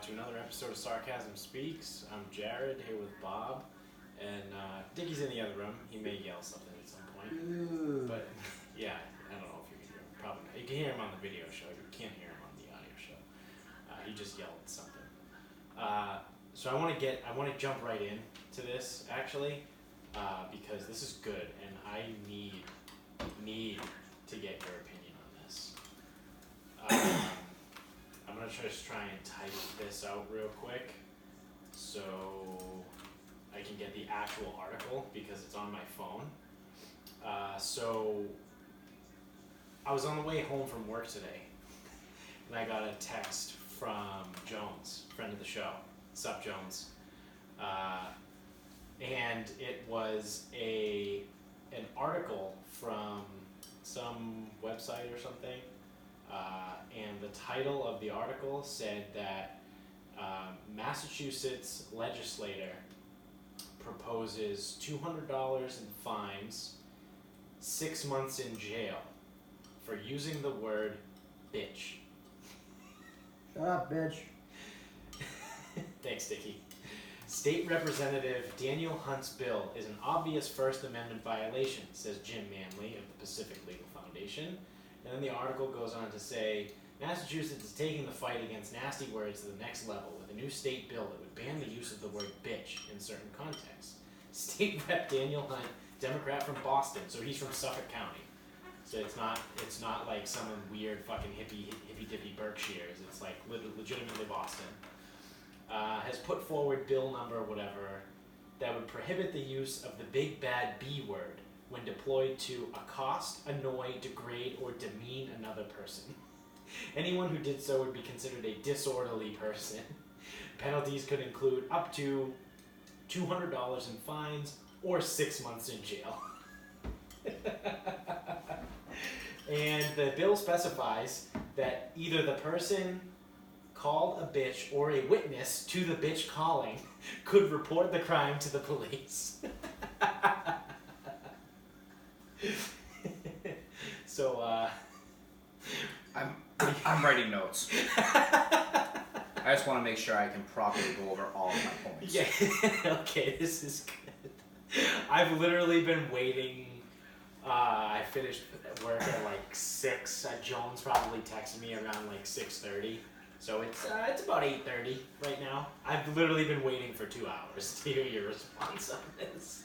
to another episode of Sarcasm Speaks. I'm Jared, here with Bob, and Dickie's in the other room. He may yell something at some point. Ooh. But, yeah, I don't know if you can hear him. Probably not. You can hear him on the video show. You can't hear him on the audio show. He just yelled something. So I want to jump right in to this, actually, because this is good, and I need to get your opinion on this. I'm going to just try and type this out real quick so I can get the actual article because it's on my phone. So I was on the way home from work today and I got a text from Jones, friend of the show. Sup, Jones? And it was an article from some website or something. And the title of the article said that Massachusetts legislator proposes $200 in fines, 6 months in jail for using the word bitch. Shut up, bitch. Thanks, Dickie. State Representative Daniel Hunt's bill is an obvious First Amendment violation, says Jim Manley of the Pacific Legal Foundation. And then the article goes on to say, Massachusetts is taking the fight against nasty words to the next level with a new state bill that would ban the use of the word bitch in certain contexts. State Rep Daniel Hunt, Democrat from Boston, so he's from Suffolk County. So it's not like some weird fucking hippy-dippy Berkshires. It's like legitimately Boston. Has put forward bill number whatever that would prohibit the use of the big bad B word when deployed to accost, annoy, degrade, or demean another person. Anyone who did so would be considered a disorderly person. Penalties could include up to $200 in fines or 6 months in jail. And the bill specifies that either the person called a bitch or a witness to the bitch calling could report the crime to the police. So, I'm writing notes. I just want to make sure I can properly go over all of my points. Yeah, okay, this is good. I've literally been waiting. I finished work at like 6. Jones probably texted me around like 6:30. So it's about 8:30 right now. I've literally been waiting for 2 hours to hear your response on this.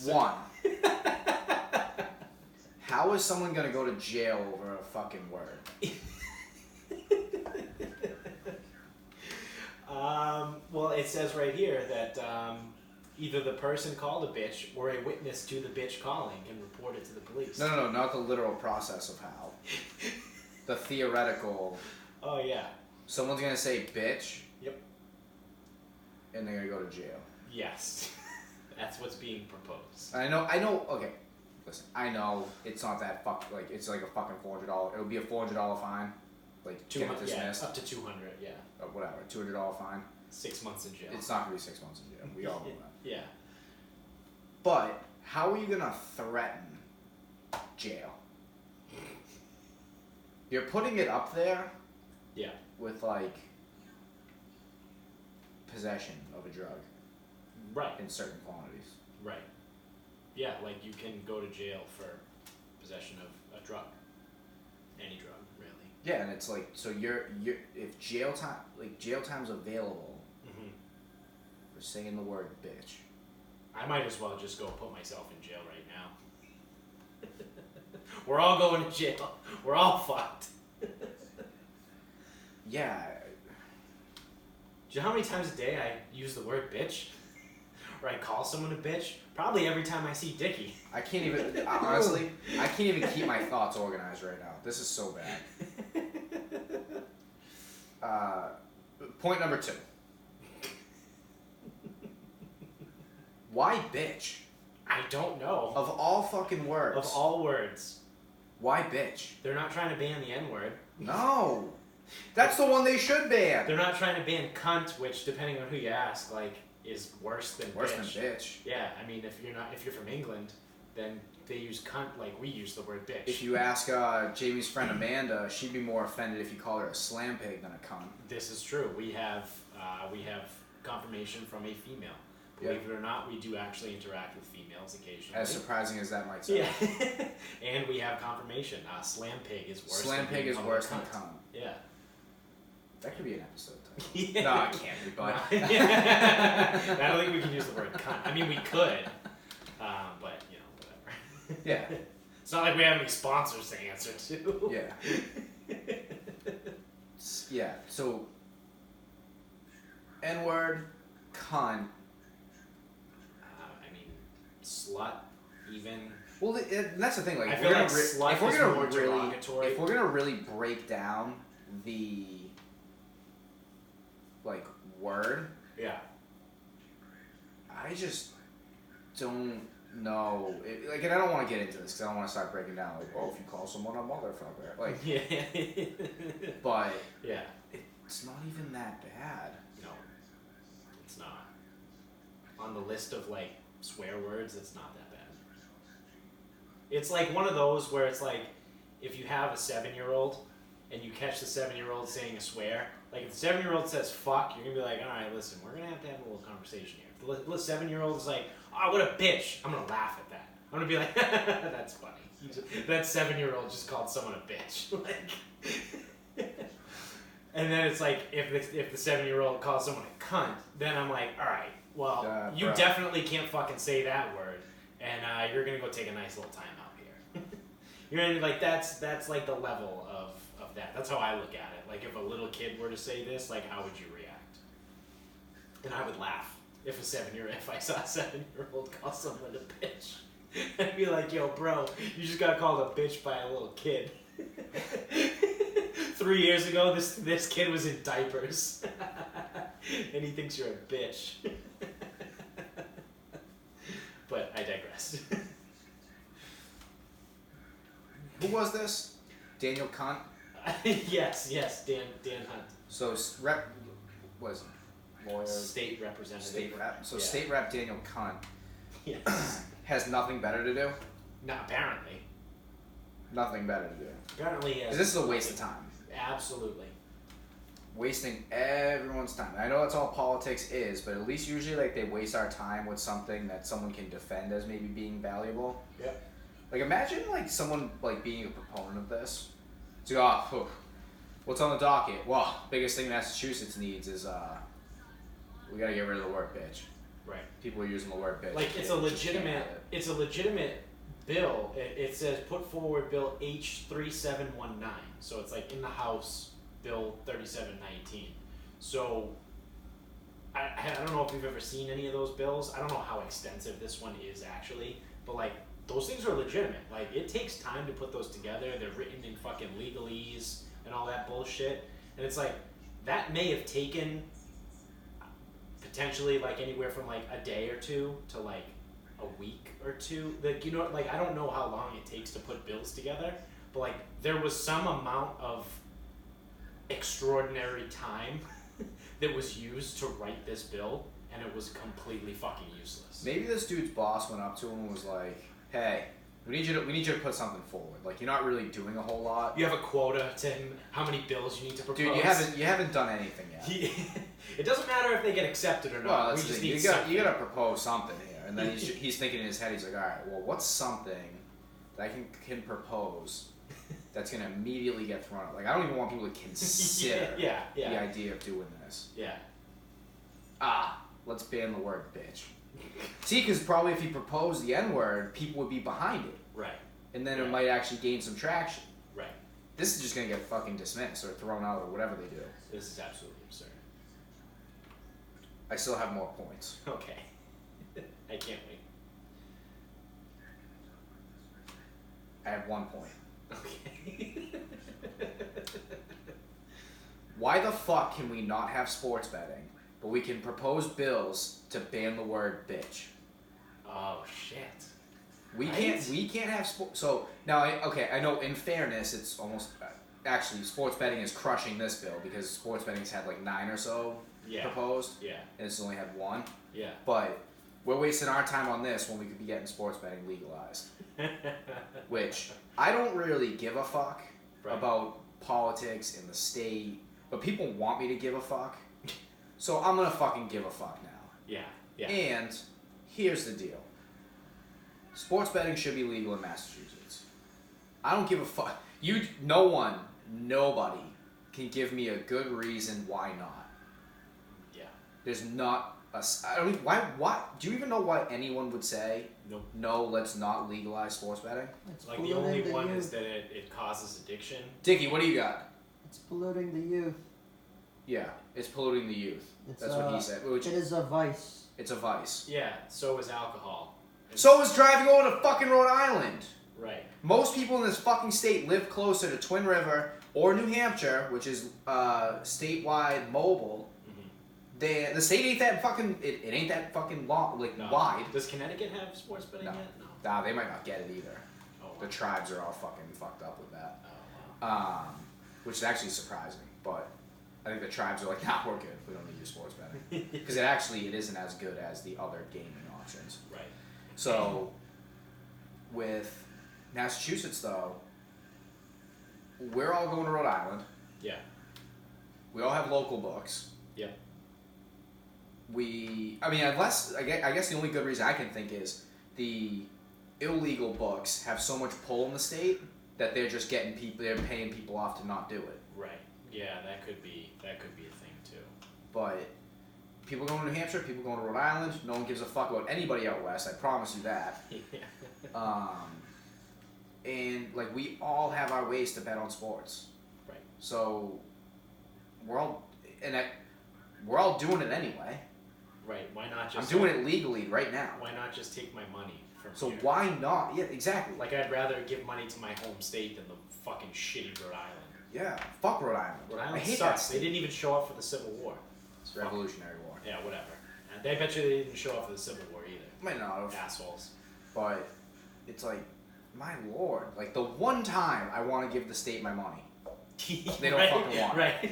One. How is someone gonna go to jail over a fucking word? Well, it says right here that either the person called a bitch or a witness to the bitch calling can report it to the police. No, not the literal process of how. The theoretical. Oh, yeah. Someone's gonna say bitch. Yep. And they're gonna go to jail. Yes. That's what's being proposed. I know, okay. Listen, I know it's not that it's like a fucking $400. It would be a $400 fine. Like, get it dismissed. Yeah, up to 200, yeah. Whatever, $200 fine. 6 months in jail. It's not gonna be 6 months in jail. We all know that. Yeah. But how are you gonna threaten jail? You're putting it up there. Yeah. With like possession of a drug. Right. In certain quantities. Right. Yeah, like you can go to jail for possession of a drug. Any drug, really. Yeah, and it's like, so you're if jail time's available for saying the word bitch. I might as well just go put myself in jail right now. We're all going to jail. We're all fucked. Yeah. Do you know how many times a day I use the word bitch? Or I call someone a bitch? Probably every time I see Dickie. I can't even, honestly, I can't even keep my thoughts organized right now. This is so bad. Point number 2. Why bitch? I don't know. Of all fucking words. Of all words. Why bitch? They're not trying to ban the N-word. No. That's the one they should ban. They're not trying to ban cunt, which, depending on who you ask, like, is worse than Worse bitch. than bitch. Yeah, I mean, if you're from England, then they use cunt like we use the word bitch. If you ask Jamie's friend Amanda, she'd be more offended if you call her a slam pig than a cunt. This is true. We have confirmation from a female. Believe it or not, we do actually interact with females occasionally. As surprising as that might sound. Yeah. And we have confirmation. Slam pig is worse. Slam pig is worse than cunt. Yeah. That could be an episode title. Yeah. No, it can't be, but... I don't think we can use the word cunt. I mean, we could, but, you know, whatever. Yeah. It's not like we have any sponsors to answer to. Yeah. Yeah, so... N-word, cunt... I mean, slut, even... Well, that's the thing. Like, I feel like slut is more derogatory. If we're gonna really break down the like word, yeah, I just don't know. Like, and I don't want to get into this because I don't want to start breaking down. Like, oh, if you call someone a motherfucker, like, yeah, but yeah, it's not even that bad. No, it's not. On the list of like swear words, it's not that bad. It's like one of those where it's like, if you have a 7-year-old and you catch the 7-year-old saying a swear, like if the 7-year-old says fuck, you're gonna be like, all right, listen, we're gonna have a little conversation here. If the 7-year-old is like, oh, what a bitch, I'm gonna laugh at that. I'm gonna be like, that's funny. That 7-year-old just called someone a bitch. Like, and then it's like, if the 7-year-old calls someone a cunt, then I'm like, all right, well, you definitely can't fucking say that word, and you're gonna go take a nice little time out here. You're gonna be like, that's like the level of that. That's how I look at it. Like if a little kid were to say this, like how would you react? And I would laugh if I saw a 7-year-old call someone a bitch. I'd be like, yo, bro, you just got called a bitch by a little kid. 3 years ago, this kid was in diapers, and he thinks you're a bitch. But I digress. Who was this? Daniel Cunt? Yes, Dan Hunt. So rep was lawyer, state representative. State rep. So yeah. State rep Daniel Cunt Yes. has nothing better to do. No, apparently. Nothing better to do. Apparently, yes. This is a waste of time. Absolutely. Wasting everyone's time. I know that's all politics is, but at least usually like they waste our time with something that someone can defend as maybe being valuable. Yep. Like imagine like someone like being a proponent of this. So, what's on the docket? Well, biggest thing Massachusetts needs is we gotta get rid of the word bitch. Right. People are using the word bitch. Like it's a legitimate bill. It says put forward bill H3719. So it's like in the House bill 3719. So I don't know if you've ever seen any of those bills. I don't know how extensive this one is actually, but like those things are legitimate. Like it takes time to put those together. They're written in fucking legalese and all that bullshit. And it's like that may have taken potentially like anywhere from like a day or two to like a week or two. Like you know, like I don't know how long it takes to put bills together, but like there was some amount of extraordinary time that was used to write this bill, and it was completely fucking useless. Maybe this dude's boss went up to him and was like, "Hey, we need you to put something forward. Like you're not really doing a whole lot. You have a quota to how many bills you need to propose." Dude, you haven't done anything yet. It doesn't matter if they get accepted or not. Well, that's we the just thing. need You gotta propose something here, and then he's thinking in his head. He's like, "All right, well, what's something that I can propose that's gonna immediately get thrown out? Like I don't even want people to consider the idea of doing this. Yeah. Let's ban the word bitch. See, because probably if he proposed the N-word, people would be behind it. Right. And then it might actually gain some traction. Right. This is just going to get fucking dismissed or thrown out or whatever they do. This is absolutely absurd. I still have more points. Okay. I can't wait. I have 1 point. Okay. Why the fuck can we not have sports betting, but we can propose bills to ban the word bitch? Oh shit. We can't have sports. So now, I know in fairness, it's almost actually sports betting is crushing this bill because sports betting's had like 9 or so proposed. Yeah. And it's only had 1. Yeah. But we're wasting our time on this when we could be getting sports betting legalized. which I don't really give a fuck Right. about politics in the state, but people want me to give a fuck, so I'm gonna fucking give a fuck now. Yeah. Yeah. And here's the deal. Sports betting should be legal in Massachusetts. I don't give a fuck. Nobody can give me a good reason why not. Yeah. There's not a. I don't even, why? Do you even know why anyone would say, Nope. no, let's not legalize sports betting? It's Like the polluting only the one youth. is that it causes addiction. Dickie, what do you got? It's polluting the youth. Yeah, it's polluting the youth. It's, That's what he said. Which, it is a vice. it's a vice. Yeah. So is alcohol. So is driving over to fucking Rhode Island. Right. Most people in this fucking state live closer to Twin River or New Hampshire, which is statewide mobile. Mm-hmm. The state ain't that fucking. It ain't that fucking long, like No. wide. Does Connecticut have sports betting No. yet? No. Nah, they might not get it either. Oh. Wow. The tribes are all fucking fucked up with that. Oh wow. Which is actually surprising, but I think the tribes are like, nah, we're good. We don't need your sports betting because it isn't as good as the other gaming options. Right. So, with Massachusetts though, we're all going to Rhode Island. Yeah. We all have local books. Yep. Unless I guess the only good reason I can think is the illegal books have so much pull in the state that they're just getting people, they're paying people off to not do it. Right. Yeah, that could be a thing too. But people going to New Hampshire, people going to Rhode Island, no one gives a fuck about anybody out west. I promise you that. Yeah. And like we all have our ways to bet on sports. Right. So we're all doing it anyway. Right. Why not I'm just? doing it legally right now. Why not just take my money from So here? why not? Yeah, exactly. Like I'd rather give money to my home state than the fucking shitty Rhode Island. Yeah, fuck Rhode Island. Rhode I Island hate sucks. that They state. didn't even show up for the Civil War. It's Revolutionary War. Yeah, whatever. And I bet you they didn't show up for the Civil War either. Might not have, Assholes. but it's like, my lord, like the one time I want to give the state my money, they don't fucking want it. Right.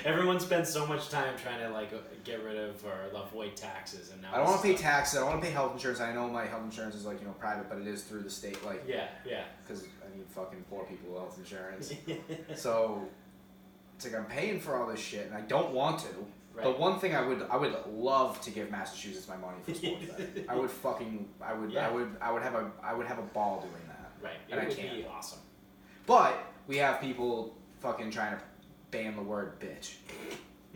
Everyone spends so much time trying to like get rid of or avoid taxes, and now I don't want to pay it's taxes. I don't want to pay health insurance. I know my health insurance is like private, but it is through the state, like Yeah, yeah. because I need fucking poor people health insurance. So it's like I'm paying for all this shit, and I don't want to. Right. The one thing I would love to give Massachusetts my money for sports betting. I would have a ball doing that. Right. And It I would can't. be awesome. But we have people fucking trying to ban the word bitch.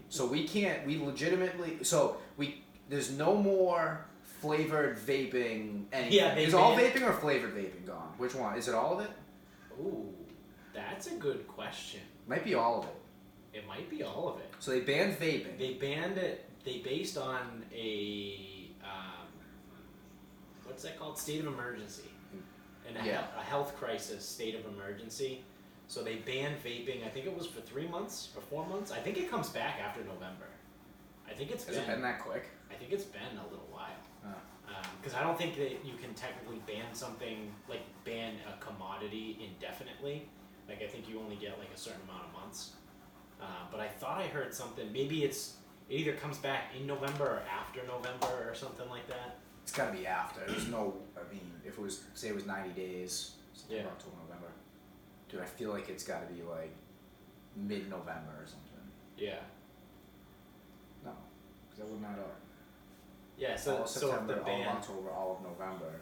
So we can't. We legitimately. So there's no more flavored vaping. Anything. Yeah, they is all banned- vaping or flavored vaping gone? Which one? Is it all of it? Ooh, that's a good question. Might be all of it. It might be all of it. So they banned vaping. They banned it. They based on a what's that called? State of emergency, and Yeah. a health crisis state of emergency. So they banned vaping. I think it was for 3 months or 4 months. I think it comes back after November. I think it's Has it been that quick? I think it's been a little while. Oh. Because I don't think that you can technically ban something like ban a commodity indefinitely. Like I think you only get like a certain amount of months. But I thought I heard something. Maybe it either comes back in November or after November or something like that. It's got to be after. There's no. I mean, if it was, say, it was 90 days, September, Yeah. October, November. Dude, I feel like it's got to be like mid-November or something. Yeah. No, because that wouldn't add up. Yeah. All So of so September, if the ban all of October, all of November.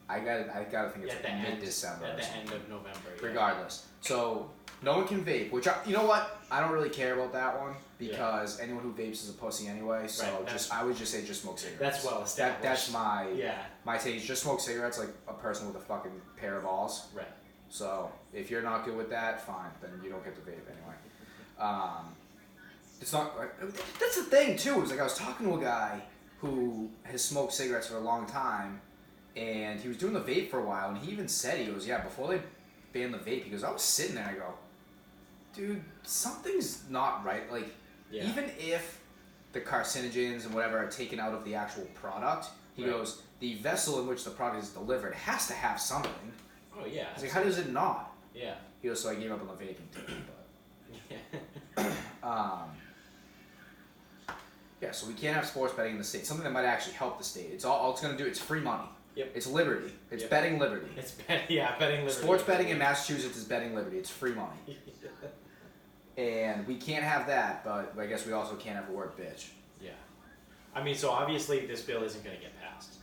I gotta think it's at the like end mid-December. at or the something. end of November. Yeah. Regardless, so no one can vape. Which you know what? I don't really care about that one because anyone who vapes is a pussy anyway. So Right, I would just say just smoke cigarettes. That's well established. That's my Yeah. my take. Just smoke cigarettes like a person with a fucking pair of balls. Right. So if you're not good with that, fine. Then you don't get to vape anyway. It's not. That's the thing too. Is like I was talking to a guy who has smoked cigarettes for a long time, and he was doing the vape for a while, and he even said he goes, yeah, before they banned the vape, he goes, I was sitting there, and I go, dude, something's not right. Like Yeah. even if the carcinogens and whatever are taken out of the actual product, he Right. goes, the vessel in which the product is delivered has to have something. Oh yeah. He's like, how does it not? Yeah. He goes, so I gave up on the vaping too. Yeah. But, yeah, so we can't have sports betting in the state. Something that might actually help the state. All it's going to do. It's free money. Yep. It's liberty. It's betting liberty. It's betting liberty. Sports betting in Massachusetts is betting liberty. It's free money. And we can't have that, but I guess we also can't have the word bitch. Yeah. I mean, so obviously this bill isn't going to get passed.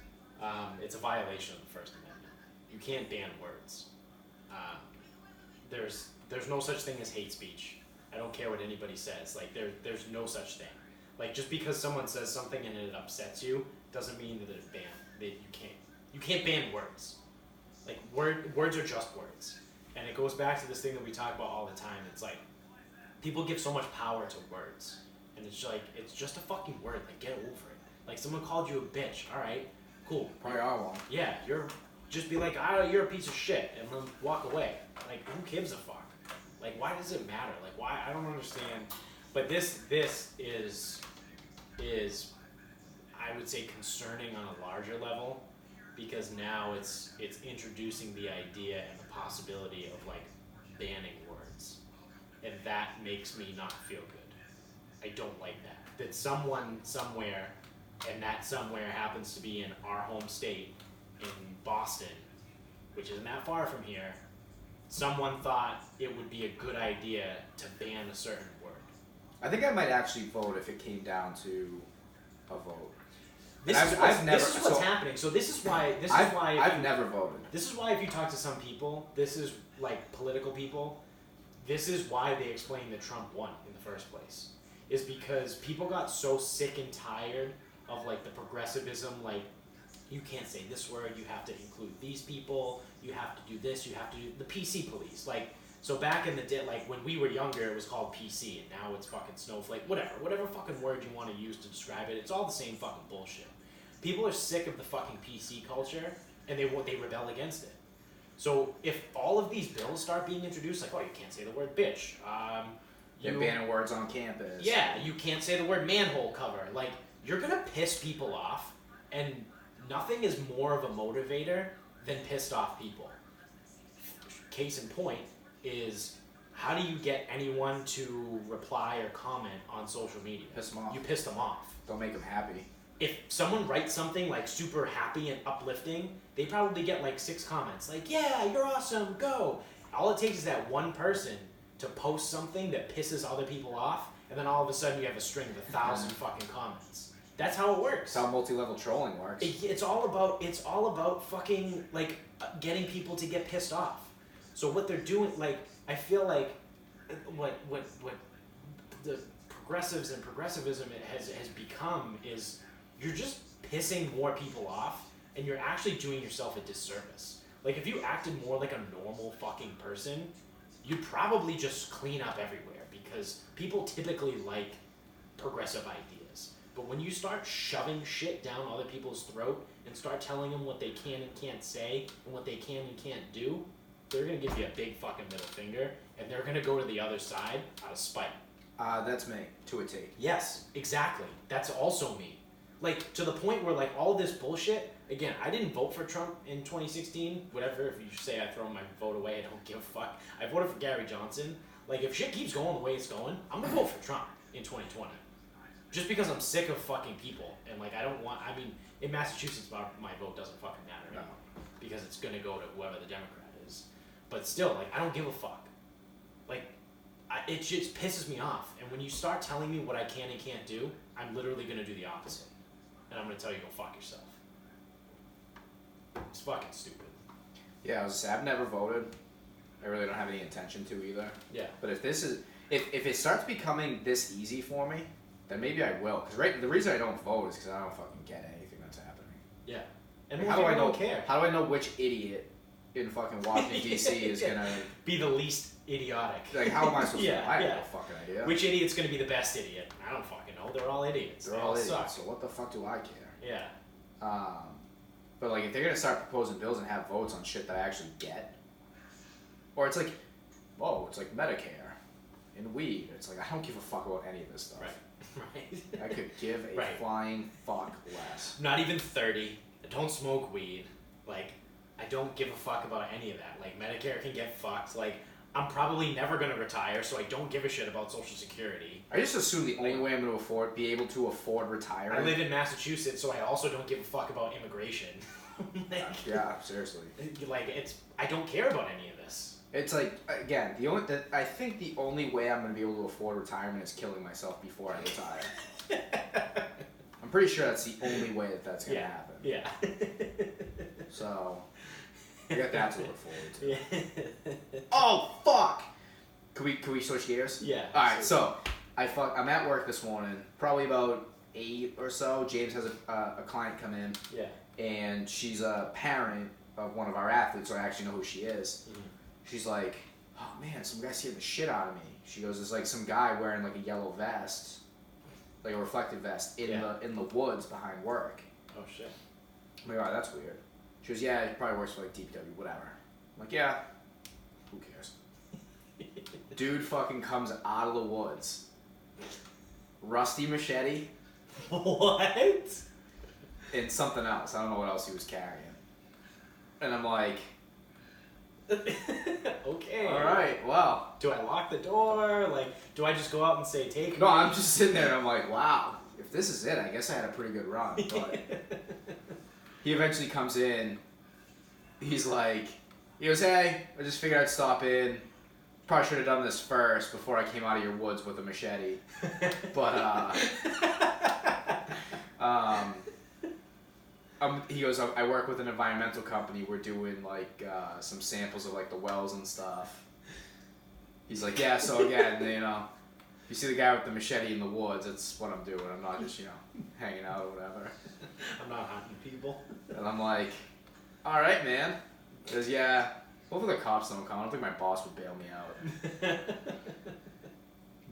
It's a violation of the First Amendment. You can't ban words. There's no such thing as hate speech. I don't care what anybody says. Like, there's no such thing. Like, just because someone says something and it upsets you doesn't mean that it's banned. That you can't ban words. Like, words are just words. And it goes back to this thing that we talk about all the time. It's like, people give so much power to words. And it's like, it's just a fucking word. Like, get over it. Like, someone called you a bitch. All right, cool. Probably are one. Yeah, just be like, you're a piece of shit, and then walk away. Like, who gives a fuck? Like, why does it matter? Like, why? I don't understand. But this is I would say concerning on a larger level, because now it's introducing the idea and the possibility of like banning words, and that makes me not feel good. I don't like that. That someone somewhere, and that somewhere happens to be in our home state, in Boston, which isn't that far from here, someone thought it would be a good idea to ban a certain word. I think I might actually vote if it came down to a vote. This is what's happening. So I've never voted. This is why if you talk to some people, this is like political people, this is why they explain that Trump won in the first place. Is because people got so sick and tired of like the progressivism, like, you can't say this word, you have to include these people, you have to do this, you have to do the PC police. Like, so back in the day, like when we were younger, it was called PC, and now it's fucking snowflake, whatever fucking word you want to use to describe it, it's all the same fucking bullshit. People are sick of the fucking PC culture, and they rebel against it. So if all of these bills start being introduced, like, oh, you can't say the word bitch, They're banning words on campus. Yeah, you can't say the word manhole cover. Like, you're gonna piss people off, and nothing is more of a motivator than pissed off people. Case in point is, how do you get anyone to reply or comment on social media? Piss them off. You piss them off. Don't make them happy. If someone writes something like super happy and uplifting, they probably get like 6 comments. Like, yeah, you're awesome, go. All it takes is that one person to post something that pisses other people off, and then all of a sudden you have a string of 1,000 fucking comments. That's how it works. That's how multi-level trolling works. It's all about fucking like getting people to get pissed off. So what they're doing, like, I feel like what the progressives and progressivism has become is, you're just pissing more people off, and you're actually doing yourself a disservice. Like, if you acted more like a normal fucking person, you'd probably just clean up everywhere, because people typically like progressive ideas. But when you start shoving shit down other people's throat and start telling them what they can and can't say and what they can and can't do, they're going to give you a big fucking middle finger, and they're going to go to the other side out of spite. That's me, to a T. Yes, exactly. That's also me. Like, to the point where, like, all this bullshit, again, I didn't vote for Trump in 2016, whatever, if you say I throw my vote away, I don't give a fuck. I voted for Gary Johnson. Like, if shit keeps going the way it's going, I'm gonna vote for Trump in 2020. Just because I'm sick of fucking people, and, like, I don't want, I mean, in Massachusetts, my vote doesn't fucking matter anymore, because it's gonna go to whoever the Democrat is. But still, like, I don't give a fuck. Like, it just pisses me off, and when you start telling me what I can and can't do, I'm literally gonna do the opposite. And I'm gonna tell you, go fuck yourself. It's fucking stupid. Yeah, I was gonna say, I've never voted. I really don't have any intention to either. Yeah. But if it starts becoming this easy for me, then maybe I will. Because the reason I don't vote is because I don't fucking get anything that's happening. Yeah. And how do I know? Care. How do I know which idiot in fucking Washington D.C. is gonna be the least idiotic? Like, how am I supposed to know? I have no fucking idea. Which idiot's gonna be the best idiot? I don't fucking know. They're all idiots. They're all idiots. Suck. So what the fuck do I care? Yeah. But like, if they're gonna start proposing bills and have votes on shit that I actually get, or it's like, whoa, it's like Medicare and weed. It's like, I don't give a fuck about any of this stuff. Right. Right. I could give a flying fuck less. Not even 30. I don't smoke weed. Like, I don't give a fuck about any of that. Like, Medicare can get fucked. Like, I'm probably never gonna retire, so I don't give a shit about Social Security. I just assume the only way I'm gonna be able to afford retiring. I live in Massachusetts, so I also don't give a fuck about immigration. Like, yeah, seriously. Like, I don't care about any of this. It's like, again, I think the only way I'm going to be able to afford retirement is killing myself before I retire. I'm pretty sure that's the only way that's going to happen. Yeah. So, I got that to look forward to. Yeah. Oh, fuck! Can we switch gears? Yeah. Alright, so, I'm at work this morning, probably about 8 or so. James has a client come in. Yeah. And she's a parent of one of our athletes, so I actually know who she is. Mm-hmm. She's like, oh man, some guy's scared the shit out of me. She goes, there's like some guy wearing like a yellow vest, like a reflective vest, in the woods behind work. Oh shit. I'm like, oh, that's weird. She goes, yeah, he probably works for like DPW, whatever. I'm like, yeah, who cares? Dude fucking comes out of the woods. Rusty machete. What? And something else. I don't know what else he was carrying. And I'm like, okay. All right. Well, do I lock the door? Like, do I just go out and say take me? No, I'm just sitting there and I'm like, wow. If this is it, I guess I had a pretty good run. But he eventually comes in. He goes, hey, I just figured I'd stop in. Probably should have done this first before I came out of your woods with a machete. But he goes, I work with an environmental company. We're doing like some samples of like the wells and stuff. He's like, yeah, so again, you see the guy with the machete in the woods, that's what I'm doing. I'm not just, hanging out or whatever. I'm not hunting people. And I'm like, all right, man. He goes, yeah, hopefully the cops don't come. I don't think my boss would bail me out.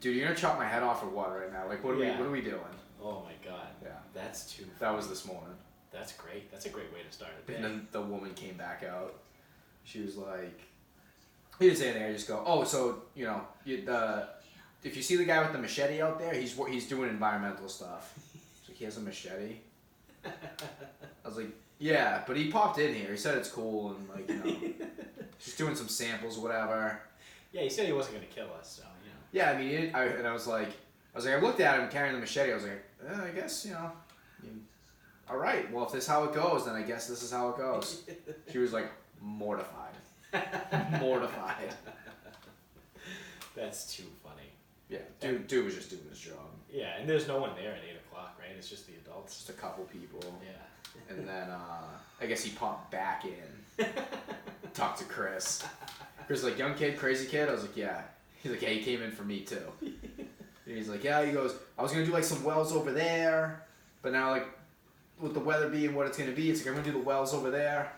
Dude, you're gonna chop my head off or what right now? Like, what are we doing? Oh my god. Yeah. That's too funny. That was this morning. That's great. That's a great way to start a day. And then the woman came back out. She was like, he didn't say anything. I just go, oh, so, if you see the guy with the machete out there, he's doing environmental stuff. She's like, he has a machete? I was like, yeah, but he popped in here. He said it's cool and, like, just doing some samples or whatever. Yeah, he said he wasn't going to kill us, so, Yeah, I mean, I was like, I looked at him carrying the machete. I was like, I guess, all right, well, if this is how it goes, then I guess this is how it goes. She was like mortified. Mortified. That's too funny. Yeah, dude was just doing his job. Yeah, and there's no one there at 8 o'clock, right? It's just the adults. Just a couple people. Yeah. And then I guess he popped back in. Talked to Chris. Chris was like, young kid, crazy kid? I was like, yeah. He's like, yeah, he came in for me too. And he's like, yeah, he goes, I was going to do like some wells over there, but now like, with the weather being what it's going to be, it's like, I'm going to do the wells over there.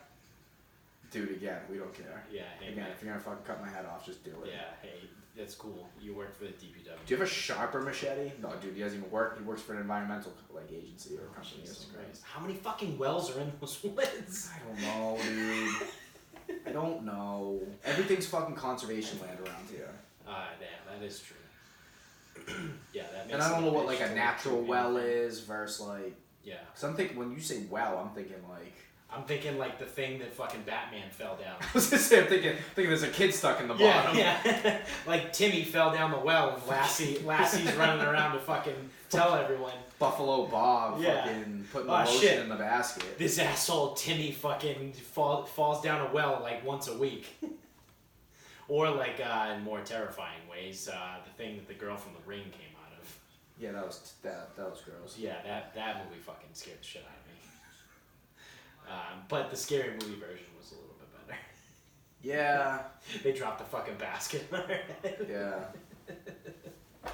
Dude, again, we don't care. Yeah, hey, again, man. if you're going to fucking cut my head off, just do it. Yeah, hey, that's cool. You work for the DPW. Do you have a sharper machete? No, dude, he doesn't even work. He works for an environmental agency or company. Jesus Christ. How many fucking wells are in those woods? I don't know, dude. I don't know. Everything's fucking conservation land around here. Yeah, that is true. Yeah, that makes sense. And I don't know what like a natural well is versus like. Yeah. Because I'm thinking, when you say well, I'm thinking like the thing that fucking Batman fell down. I was gonna say, I'm thinking there's a kid stuck in the bottom. Yeah. Like Timmy fell down the well and Lassie's running around to fucking tell everyone. Buffalo Bob fucking putting the lotion shit. in the basket. This asshole Timmy fucking falls down a well like once a week. Or like in more terrifying ways, the thing that the girl from The Ring came out of. Yeah, that was gross. Yeah, that movie fucking scared the shit out of me. But the scary movie version was a little bit better. Yeah. They dropped the fucking basket on her head. Yeah.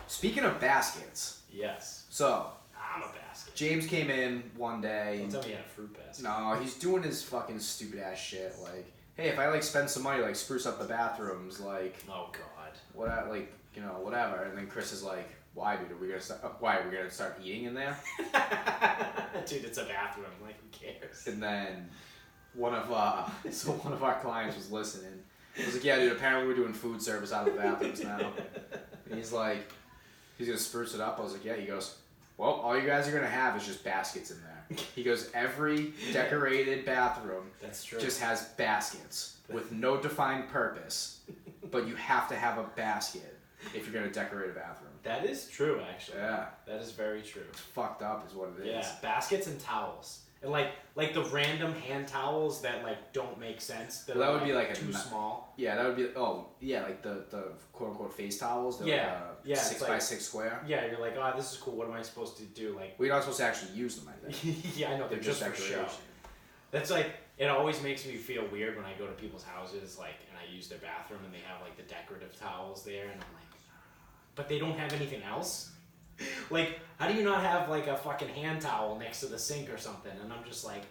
Speaking of baskets. Yes. So. I'm a basket. James came in one day. Don't tell me he had a fruit basket. No, he's doing his fucking stupid ass shit. Like, hey, if I like spend some money, like spruce up the bathrooms, like. Oh God. What? Like, whatever. And then Chris is like, why, dude? Are we gonna start eating in there? Dude, it's a bathroom. Like, who cares? And then one of our clients was listening. I was like, yeah, dude. Apparently we're doing food service out of the bathrooms now. And he's like, he's gonna spruce it up. I was like, yeah. He goes, well, all you guys are gonna have is just baskets in there. He goes, every decorated bathroom That's true. just has baskets with no defined purpose, but you have to have a basket if you're gonna decorate a bathroom. That is true, actually. Yeah. That is very true. It's fucked up is what it is. Yeah, baskets and towels. And like the random hand towels that like don't make sense. That, Well, that are, would be like too small. Yeah, that would be. Oh, yeah, like the quote unquote face towels. Yeah, like 6x6 square. Yeah, you're like, oh, this is cool. What am I supposed to do? Like, we're not supposed to actually use them. I think. Yeah, I know they're just for show. That's like, it always makes me feel weird when I go to people's houses, like, and I use their bathroom and they have like the decorative towels there, and I'm like, but they don't have anything else. Like, how do you not have like a fucking hand towel next to the sink or something? And I'm just like,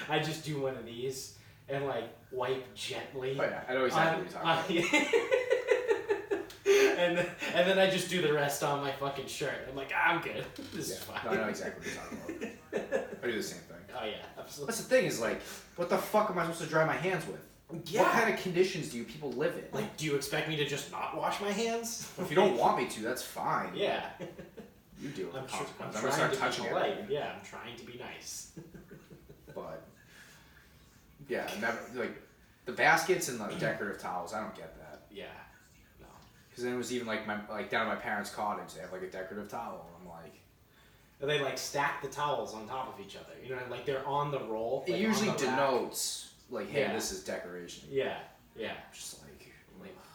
I just do one of these and like wipe gently. Oh yeah, I know exactly what you're talking about. and then I just do the rest on my fucking shirt. I'm like, I'm good. This is fine. No, I know exactly what you're talking about. I do the same thing. Oh yeah, absolutely. That's the thing is like, what the fuck am I supposed to dry my hands with? Yeah. What kind of conditions do you people live in? Like, do you expect me to just not wash my hands? If you don't want me to, that's fine. Yeah. You deal with the consequences. I'm trying to be polite. Yeah, I'm trying to be nice. But yeah, never like the baskets and the decorative towels. I don't get that. Yeah. No. Because then it was even like down at my parents' cottage, they have like a decorative towel, and I'm like. They like stack the towels on top of each other. You know, like they're on the roll. It like, usually denotes. Like, hey, this is decoration. Yeah, yeah. Just like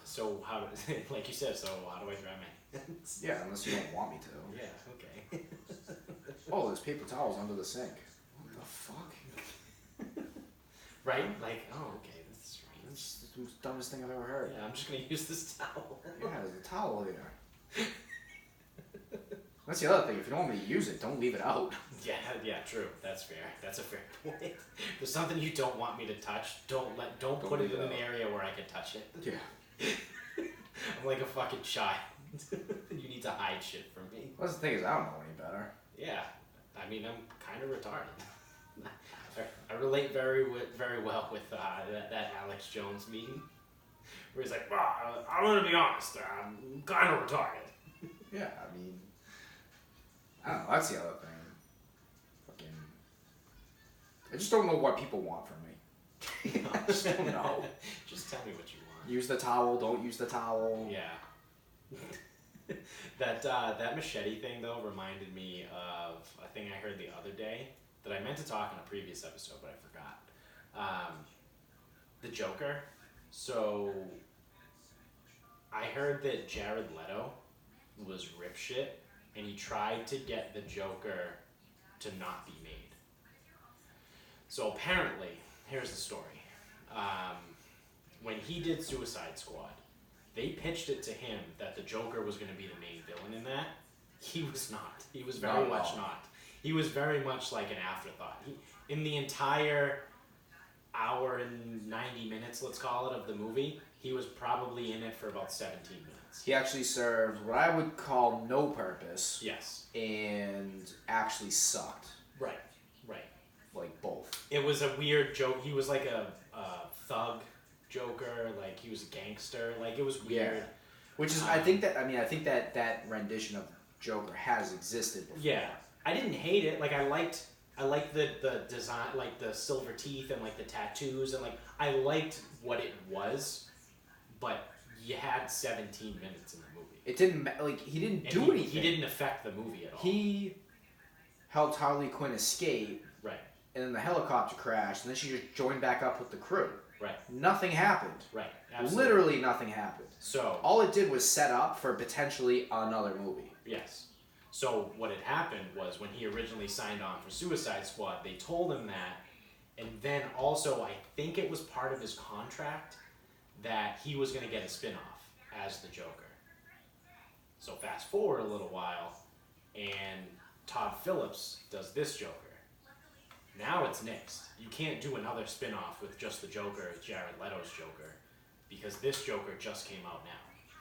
so how do, like you said, so how do I dry my hands? Yeah, unless you don't want me to. Yeah, okay. Oh, there's paper towels under the sink. What the fuck? Right? Like, oh, okay, that's strange. That's the dumbest thing I've ever heard. Yeah, I'm just gonna use this towel. Yeah, there's a towel here. That's the other thing. If you don't want me to use it, don't leave it out. Yeah, true. That's fair. That's a fair point. If there's something you don't want me to touch, don't put it in an area where I can touch it. Yeah. I'm like a fucking child. You need to hide shit from me. Well, that's the thing is, I don't know any better. Yeah, I mean, I'm kind of retarded. I relate very well with that Alex Jones meme, where he's like, well, I'm gonna be honest, I'm kind of retarded. Yeah, I mean. I don't know, that's the other thing. Fucking. I just don't know what people want from me. I just don't know. Just tell me what you want. Use the towel, don't use the towel. Yeah. That machete thing, though, reminded me of a thing I heard the other day that I meant to talk in a previous episode, but I forgot. The Joker. So, I heard that Jared Leto was rip shit. And he tried to get the Joker to not be made. So apparently, here's the story. When he did Suicide Squad, they pitched it to him that the Joker was going to be the main villain in that. He was not. He was very much not. He was very much like an afterthought. In the entire hour and 90 minutes, let's call it, of the movie, he was probably in it for about 17 minutes. He actually served what I would call no purpose. Yes. And actually sucked. Right. Like both. It was a weird joke. He was like a thug Joker. Like he was a gangster. Like it was weird. Yeah. Which is, I think that rendition of Joker has existed before. Yeah. I didn't hate it. Like I liked the design, like the silver teeth and like the tattoos, and like I liked what it was, but you had 17 minutes in the movie. It didn't he didn't do anything. He didn't affect the movie at all. He helped Harley Quinn escape. Right. And then the helicopter crashed, and then she just joined back up with the crew. Right. Nothing happened. Right. Absolutely. Literally nothing happened. So all it did was set up for potentially another movie. Yes. So what had happened was when he originally signed on for Suicide Squad, they told him that, and then also I think it was part of his contract that he was going to get a spin-off as the Joker. So fast forward a little while, and Todd Phillips does this Joker. Now it's nixed. You can't do another spin-off with just the Joker as Jared Leto's Joker, because this Joker just came out now.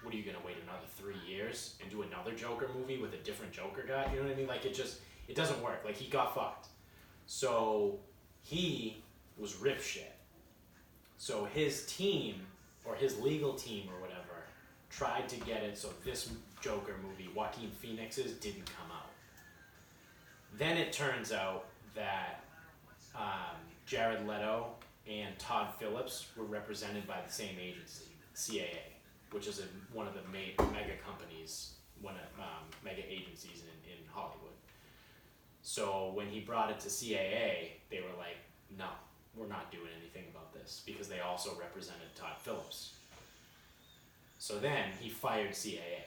What are you going to wait another 3 years and do another Joker movie with a different Joker guy? You know what I mean? Like, it doesn't work. Like, he got fucked. So, he was rip shit. So, his team, or his legal team or whatever, tried to get it so this Joker movie, Joaquin Phoenix's, didn't come out. Then it turns out that Jared Leto and Todd Phillips were represented by the same agency, CAA, which is one of the mega companies, mega agencies in Hollywood. So when he brought it to CAA, they were like, no, we're not doing anything about this, because they also represented Todd Phillips. So then he fired CAA,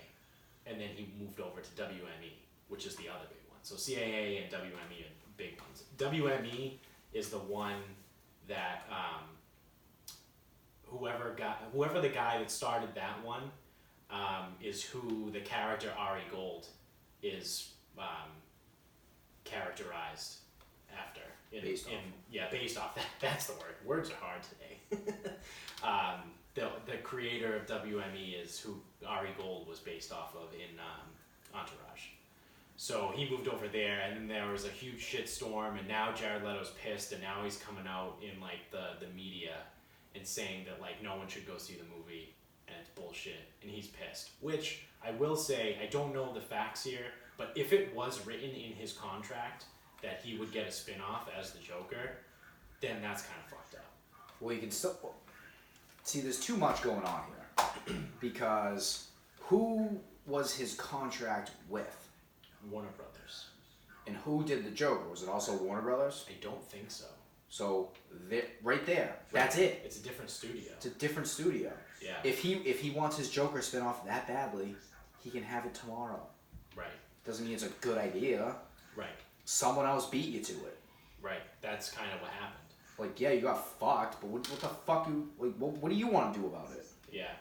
and then he moved over to WME, which is the other big one. So CAA and WME are the big ones. WME is the one that whoever the guy that started that one is who the character Ari Gold is characterized after. Based off that. That's the word. Words are hard today. The creator of WME is who Ari Gold was based off of in Entourage. So he moved over there, and then there was a huge shitstorm, and now Jared Leto's pissed, and now he's coming out in like the media and saying that like no one should go see the movie and it's bullshit, and he's pissed. Which I will say, I don't know the facts here, but if it was written in his contract that he would get a spin-off as the Joker, then that's kind of fucked up. Well, you can still see. There's too much going on here because who was his contract with? Warner Brothers. And who did the Joker? Was it also Warner Brothers? I don't think so. So right there, that's it. It's a different studio. It's a different studio. Yeah. If he wants his Joker spinoff that badly, he can have it tomorrow. Right. Doesn't mean it's a good idea. Right. Someone else beat you to it. Right. That's kind of what happened. Like, yeah, you got fucked, but what the fuck what do you want to do about it? Yeah.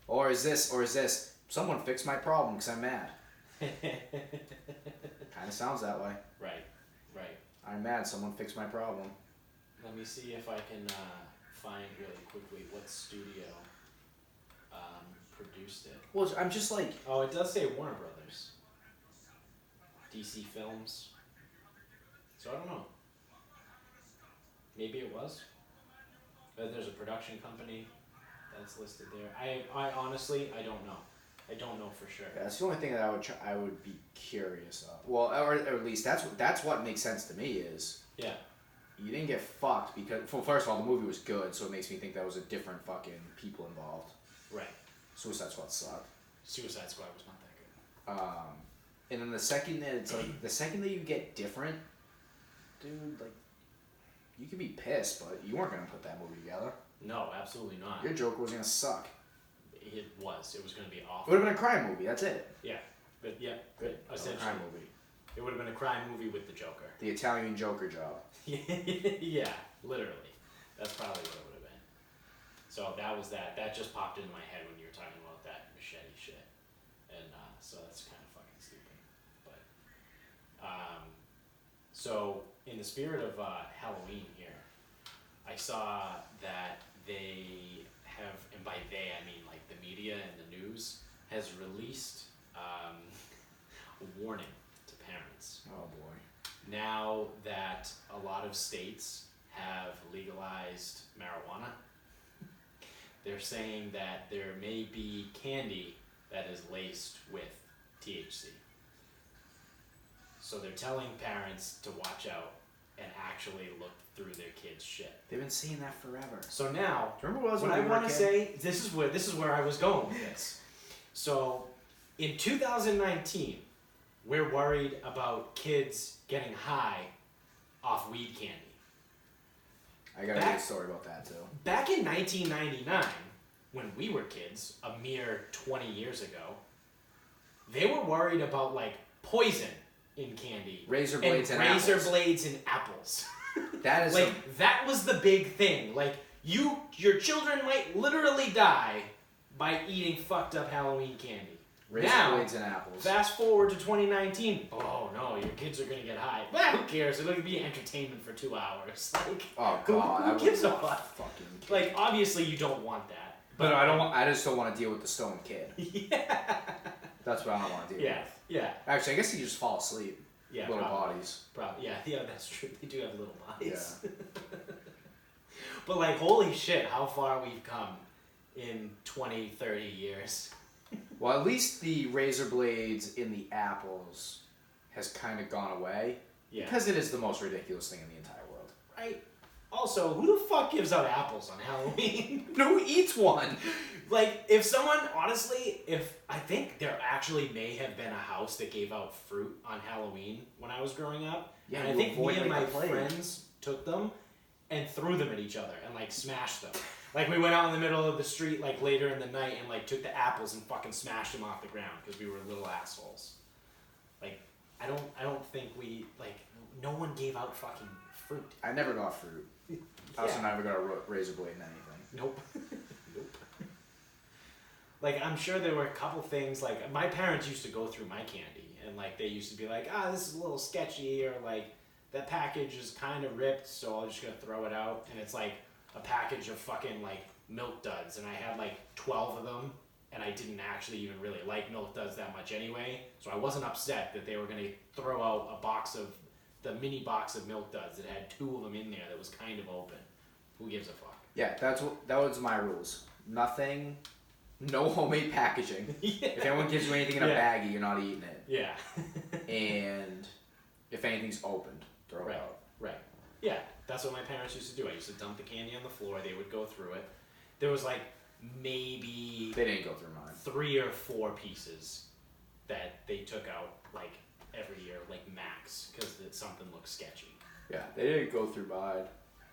Or is this someone fix my problem because I'm mad? Kind of sounds that way. Right. I'm mad. Someone fix my problem. Let me see if I can find really quickly what studio produced it. Well, I'm just like... Oh, it does say Warner Brothers. DC Films. So I don't know. Maybe it was. But there's a production company that's listed there. I honestly, I don't know. I don't know for sure. Yeah, that's the only thing that I would be curious of. Well, or at least that's what makes sense to me is. Yeah. You didn't get fucked because, well, first of all, the movie was good, so it makes me think that was a different fucking people involved. Right. Suicide Squad sucked. Suicide Squad was not that good. And then the second that you get different, dude, like, you could be pissed, but you weren't gonna put that movie together. No, absolutely not. Your Joker was gonna suck. It was going to be awful. It would have been a crime movie. That's it. Yeah, but yeah, good. Essentially, a crime movie. It would have been a crime movie with the Joker. The Italian Joker job. Yeah, literally. That's probably what it would have been. So that was that. That just popped into my head when you were talking about that machete shit, and so that's kind of fucking stupid. But so in the spirit of Halloween here, I saw that they have, and by they I mean like the media and the news, has released a warning to parents. Oh boy. Now that a lot of states have legalized marijuana, they're saying that there may be candy that is laced with THC. So they're telling parents to watch out and actually look through their kids' shit. They've been saying that forever. So now, do you remember what I want to say, this is where I was going with this. So, in 2019, we're worried about kids getting high off weed candy. I got a good story about that too. Back in 1999, when we were kids, a mere 20 years ago, they were worried about like poison in candy, razor blades and apples. That is like that was the big thing. Like your children might literally die by eating fucked up Halloween candy. Razor blades and apples. Fast forward to 2019. Oh no, your kids are gonna get high. But who cares? It'll be entertainment for 2 hours. Like, oh god, who gives a fuck? Like, obviously you don't want that. But I don't want. I just don't want to deal with the stoned kid. Yeah. That's what I don't want to deal with. Yeah. Actually, I guess you just fall asleep. Yeah. Little bodies. Probably. Yeah, that's true. They do have little bodies. Yeah. But like, holy shit, how far we've come in 20, 30 years. Well, at least the razor blades in the apples has kind of gone away. Yeah. Because it is the most ridiculous thing in the entire world. Right. Also, who the fuck gives out apples on Halloween? Who eats one? Like, if someone, honestly, I think there actually may have been a house that gave out fruit on Halloween when I was growing up. Yeah, and I think me and my friends took them and threw them at each other and, like, smashed them. Like, we went out in the middle of the street, like, later in the night and, like, took the apples and fucking smashed them off the ground because we were little assholes. Like, I don't think we, like, no one gave out fucking fruit. I never got fruit. I also never got a razor blade in anything. Nope. Nope. Like, I'm sure there were a couple things, like, my parents used to go through my candy, and, like, they used to be like, this is a little sketchy, or, like, that package is kind of ripped, so I'm just gonna throw it out, and it's, like, a package of fucking, like, Milk Duds, and I had, like, 12 of them, and I didn't actually even really like Milk Duds that much anyway, so I wasn't upset that they were gonna throw out the mini box of Milk Duds that had 2 of them in there that was kind of open. Who gives a fuck? Yeah, that was my rules. Nothing, no homemade packaging. Yeah. If anyone gives you anything in a baggie, you're not eating it. Yeah. And if anything's opened, throw it out. Right. Yeah, that's what my parents used to do. I used to dump the candy on the floor. They would go through it. There was like maybe... They didn't go through mine. 3 or 4 pieces that they took out like every year, like max, because something looked sketchy. Yeah, they didn't go through mine.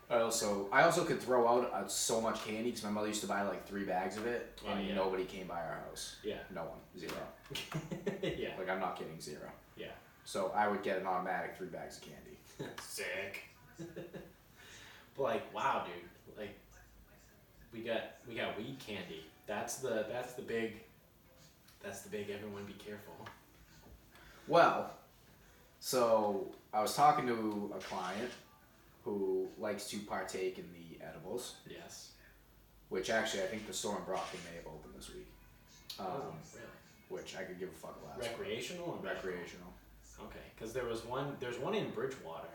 I also could throw out so much candy because my mother used to buy like 3 bags of it, and nobody came by our house. Yeah. No one. 0. Yeah. Like, I'm not kidding, 0. Yeah. So I would get an automatic 3 bags of candy. Sick. But like, wow, dude. Like, we got weed candy. That's the big everyone be careful. Well, so I was talking to a client who likes to partake in the edibles. Yes. Which actually I think the store in Brockton may have opened this week. Really? Which I could give a fuck less. Recreational or recreational? Okay, because there's one in Bridgewater,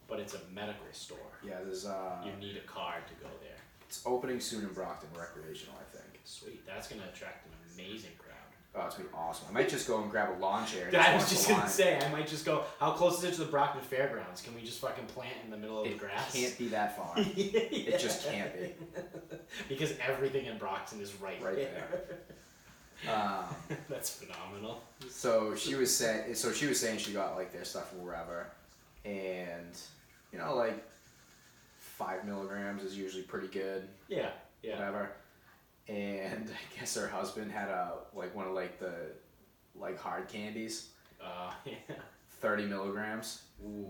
but it's a medical store. Yeah, there's you need a card to go there. It's opening soon in Brockton, recreational, I think. Sweet, that's gonna attract an amazing crowd. Oh, it's gonna be awesome. I might just go and grab a lawn chair. I was just gonna say, I might just go. How close is it to the Brockton Fairgrounds? Can we just fucking plant in the middle of the grass? It can't be that far. It just can't be. Because everything in Brockton is right there. That's phenomenal. So she was saying she got like their stuff from wherever, and you know, like 5 milligrams is usually pretty good. Yeah. Whatever. And I guess her husband had one of like the hard candies. Yeah. 30 milligrams. Ooh,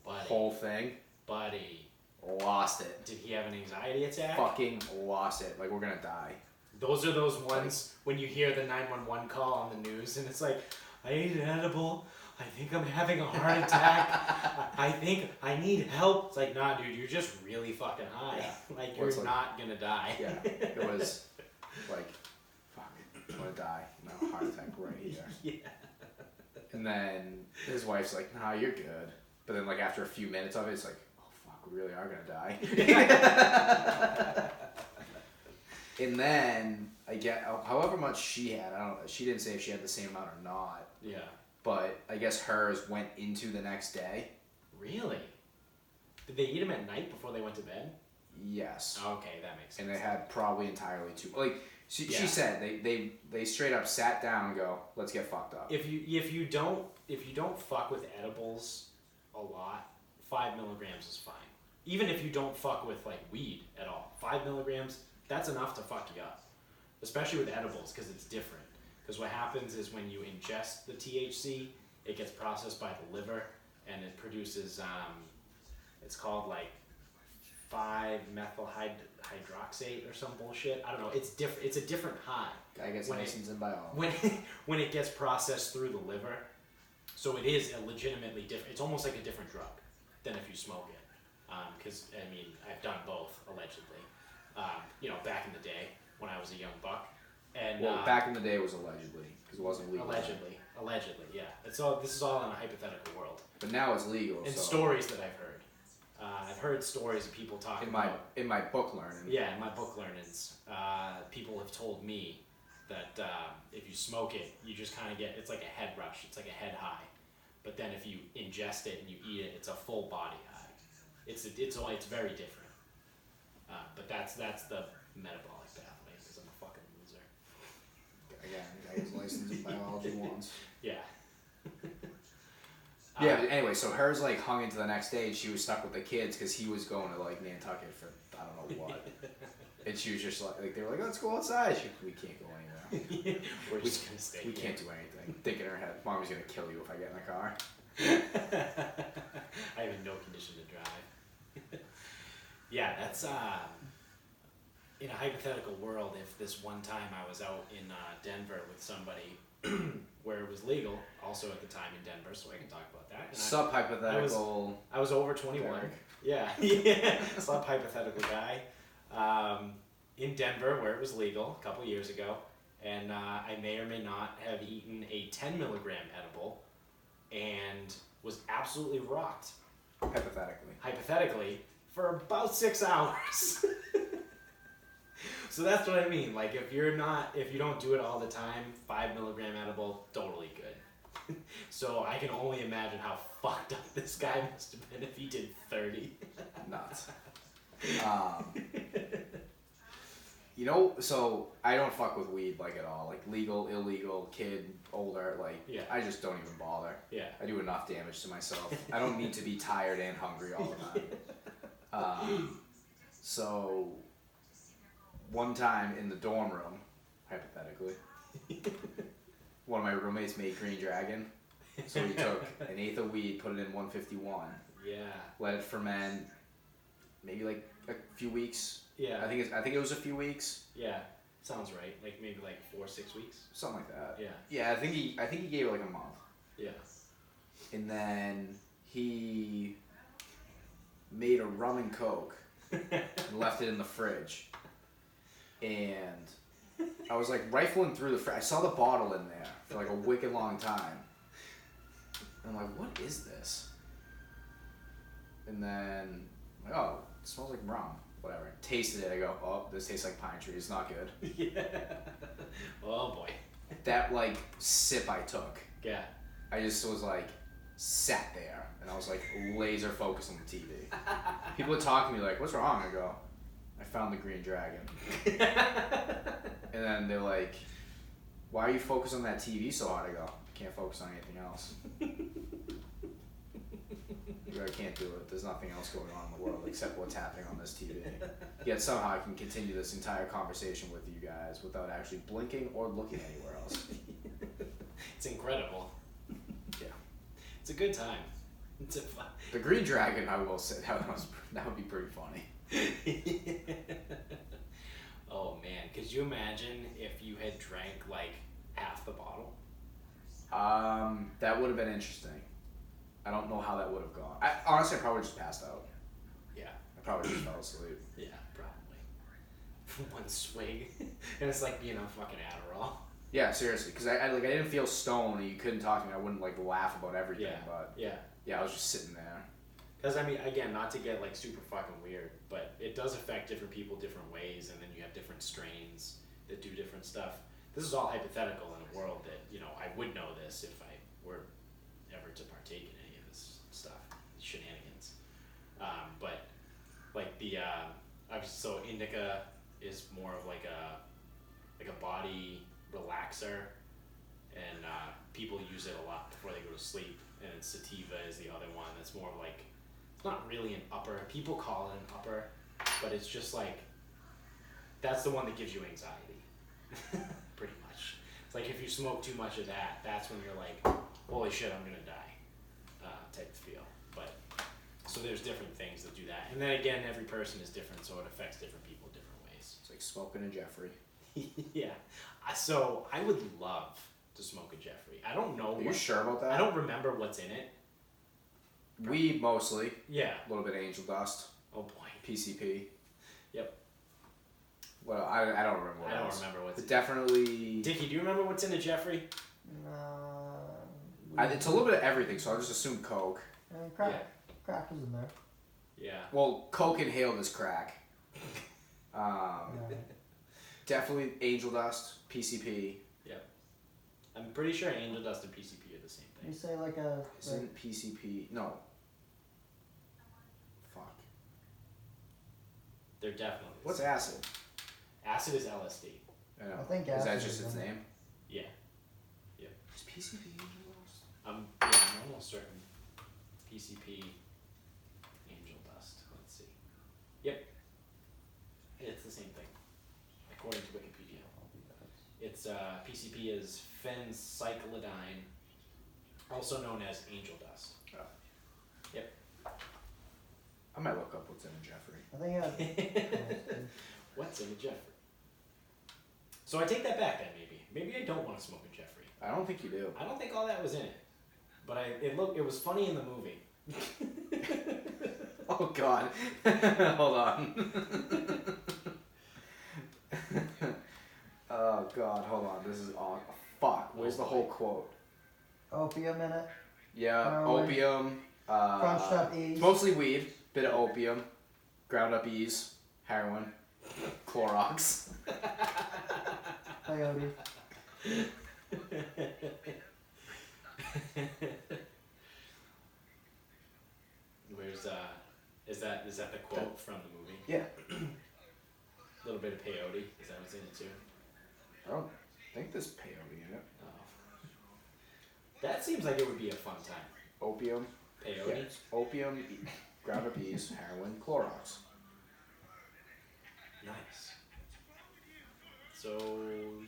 buddy. Whole thing. Buddy. Lost it. Did he have an anxiety attack? Fucking lost it. Like, we're gonna die. Those are those ones when you hear the 911 call on the news and it's like, I ate an edible. I think I'm having a heart attack. I think I need help. It's like, nah, dude, you're just really fucking high. Yeah. Like, you're not gonna die. Yeah. It was like, fuck, I'm gonna die. No, heart attack right here. Yeah. And then his wife's like, nah, you're good. But then, like, after a few minutes of it, it's like, oh, fuck, we really are gonna die. And then I get however much she had. I don't know. She didn't say if she had the same amount or not. Yeah. But I guess hers went into the next day. Really? Did they eat them at night before they went to bed? Yes. Okay, that makes sense. And they had probably entirely too. Like she said, they straight up sat down and go, let's get fucked up. If you don't fuck with edibles a lot, 5 milligrams is fine. Even if you don't fuck with like weed at all, 5 milligrams, that's enough to fuck you up. Especially with edibles, because it's different. Because what happens is when you ingest the THC, it gets processed by the liver, and it produces, it's called like 5-methyl hydroxate or some bullshit. I don't know. It's different. It's a different high. I guess medicine's in biology. When it gets processed through the liver, so it is a legitimately different. It's almost like a different drug than if you smoke it. Because I mean, I've done both allegedly. Back in the day when I was a young buck. And back in the day it was allegedly, because it wasn't legal. Allegedly, yeah. This is all in a hypothetical world. But now it's legal. And stories that I've heard. I've heard stories of people talking in my book learning. Yeah, in my book learnings, people have told me that if you smoke it, you just kind of get, it's like a head rush, it's like a head high. But then if you ingest it and you eat it, it's a full body high. It's very different. But that's the metabolic pathway because I'm a fucking loser. Again, I got his license in biology once. Yeah. Yeah, but anyway, so hers like hung into the next day, and she was stuck with the kids because he was going to like Nantucket for I don't know what, and she was just like they were like, let's go outside. We can't go anywhere. We're just gonna stay. We can't do anything. Thinking in her head, Mommy's gonna kill you if I get in the car. I have no condition to drive. Yeah, that's in a hypothetical world. If this one time I was out in Denver with somebody where it was legal, also at the time in Denver, so I can talk about that. Sub hypothetical. I was over 21. Derek. Yeah, sub hypothetical guy. In Denver, where it was legal a couple years ago, and I may or may not have eaten a 10 milligram edible, and was absolutely rocked. Hypothetically, for about 6 hours. So that's what I mean. Like if you don't do it all the time, 5 milligram edible, totally good. So I can only imagine how fucked up this guy must have been if he did 30. Nuts. So I don't fuck with weed like at all. Like legal, illegal, kid, older, like I just don't even bother. Yeah. I do enough damage to myself. I don't need to be tired and hungry all the time. So one time in the dorm room, hypothetically, one of my roommates made Green Dragon. So he took an eighth of weed, put it in 151. Yeah. Let it ferment, maybe like a few weeks. Yeah. I think it was a few weeks. Yeah. Sounds right. Like maybe like 4 or 6 weeks. Something like that. Yeah. Yeah, I think he gave it like a month. Yeah. And then he made a rum and coke and left it in the fridge. And I was like rifling through the fridge. I saw the bottle in there for like a wicked long time. And I'm like, what is this? And then I'm like, oh, it smells like rum. Whatever. Tasted it. I go, oh, this tastes like pine trees. Not good. Yeah. Oh boy. That like sip I took. Yeah. I just was like sat there and I was like laser focused on the TV. People would talk to me like, what's wrong? I go, I found the Green Dragon. And then they're like, why are you focused on that TV so hard? I go, I can't focus on anything else. I can't do it. There's nothing else going on in the world except what's happening on this TV. Yet somehow I can continue this entire conversation with you guys without actually blinking or looking anywhere else. It's incredible. Yeah. It's a good time. It's a fun. The Green Dragon, I will say, that would be pretty funny. Oh man, could you imagine if you had drank like half the bottle? That would have been interesting. I don't know how that would have gone. Honestly, I probably just passed out. Yeah. I probably just fell asleep. Yeah, probably. One swig, and it's like being on fucking Adderall. Yeah, seriously, because I didn't feel stoned, and you couldn't talk to me. I wouldn't like laugh about everything, but yeah, I was just sitting there. Because I mean, again, not to get like super fucking weird, but it does affect different people different ways, and then you have different strains that do different stuff. This is all hypothetical in a world that I would know this if I were ever to partake in any of this stuff, shenanigans. But like the so indica is more of like a body relaxer, and people use it a lot before they go to sleep. And sativa is the other one that's more of like, it's not really an upper. People call it an upper, but it's just like, that's the one that gives you anxiety. Pretty much. It's like if you smoke too much of that, that's when you're like, holy shit, I'm gonna die, type of feel. But so there's different things that do that, and then again, every person is different, so it affects different people different ways. It's like smoking a Jeffrey. Yeah. So I would love to smoke a Jeffrey. I don't know. Are you sure about that? I don't remember what's in it. Weed mostly. Yeah. A little bit of angel dust. Oh boy. PCP. Yep. Well, I don't remember what I don't else. remember what's But in definitely. it. Dickie, do you remember what's in a Jeffrey? It's a little bit of everything, so I'll just assume Coke. Crack is in there. Yeah. Well, Coke inhaled is crack. Definitely angel dust, PCP. Yep. I'm pretty sure angel dust and PCP are the same You thing. say Isn't PCP? No. Fuck. They're definitely. What's acid? Acid is LSD. I know. I think Is that acid just is its in it. name? Yeah. Is PCP angel dust? I'm almost certain. PCP angel dust. Let's see. Yep. It's the same thing, according to Wikipedia. It's PCP is phencyclidine, also known as angel dust. Oh. Yep. I might look up what's in a Jeffrey. I think What's in a Jeffrey? So I take that back then, maybe I don't want to smoke a Jeffrey. I don't think you do. I don't think all that was in it, but it was funny in the movie. Oh God. Hold on. Oh God, hold on. This is on. Fuck. Where's the whole quote? opium in it. Yeah, Heroin. opium. Crunched up E's. Mostly weed. Bit of opium. Ground up E's. Heroin. Clorox. Coyote. Where's is that the quote from the movie? Yeah. A little bit of peyote. Is that what's in it too? I don't think there's peyote in it. Oh. That seems like it would be a fun time. Opium. Peyote. Yeah. Opium. Ground up E's. Heroin. Clorox. Nice. So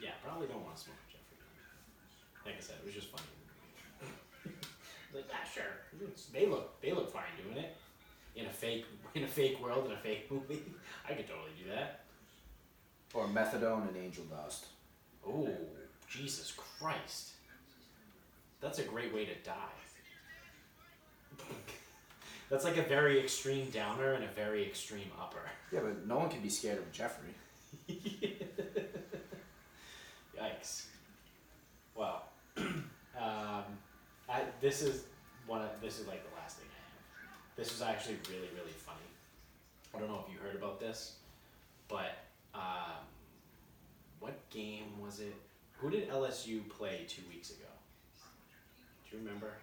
yeah, probably don't want to smoke a Jeffrey. Like I said, it was just funny. Like, yeah, sure. They look fine doing it. In a fake world, in a fake movie. I could totally do that. Or methadone and angel dust. Oh, Jesus Christ. That's a great way to die. That's like a very extreme downer and a very extreme upper. Yeah, but no one can be scared of Jeffrey. Yikes. Well, this is like the last thing I have. This was actually really, really funny. I don't know if you heard about this, but what game was it? Who did LSU play 2 weeks ago? Do you remember?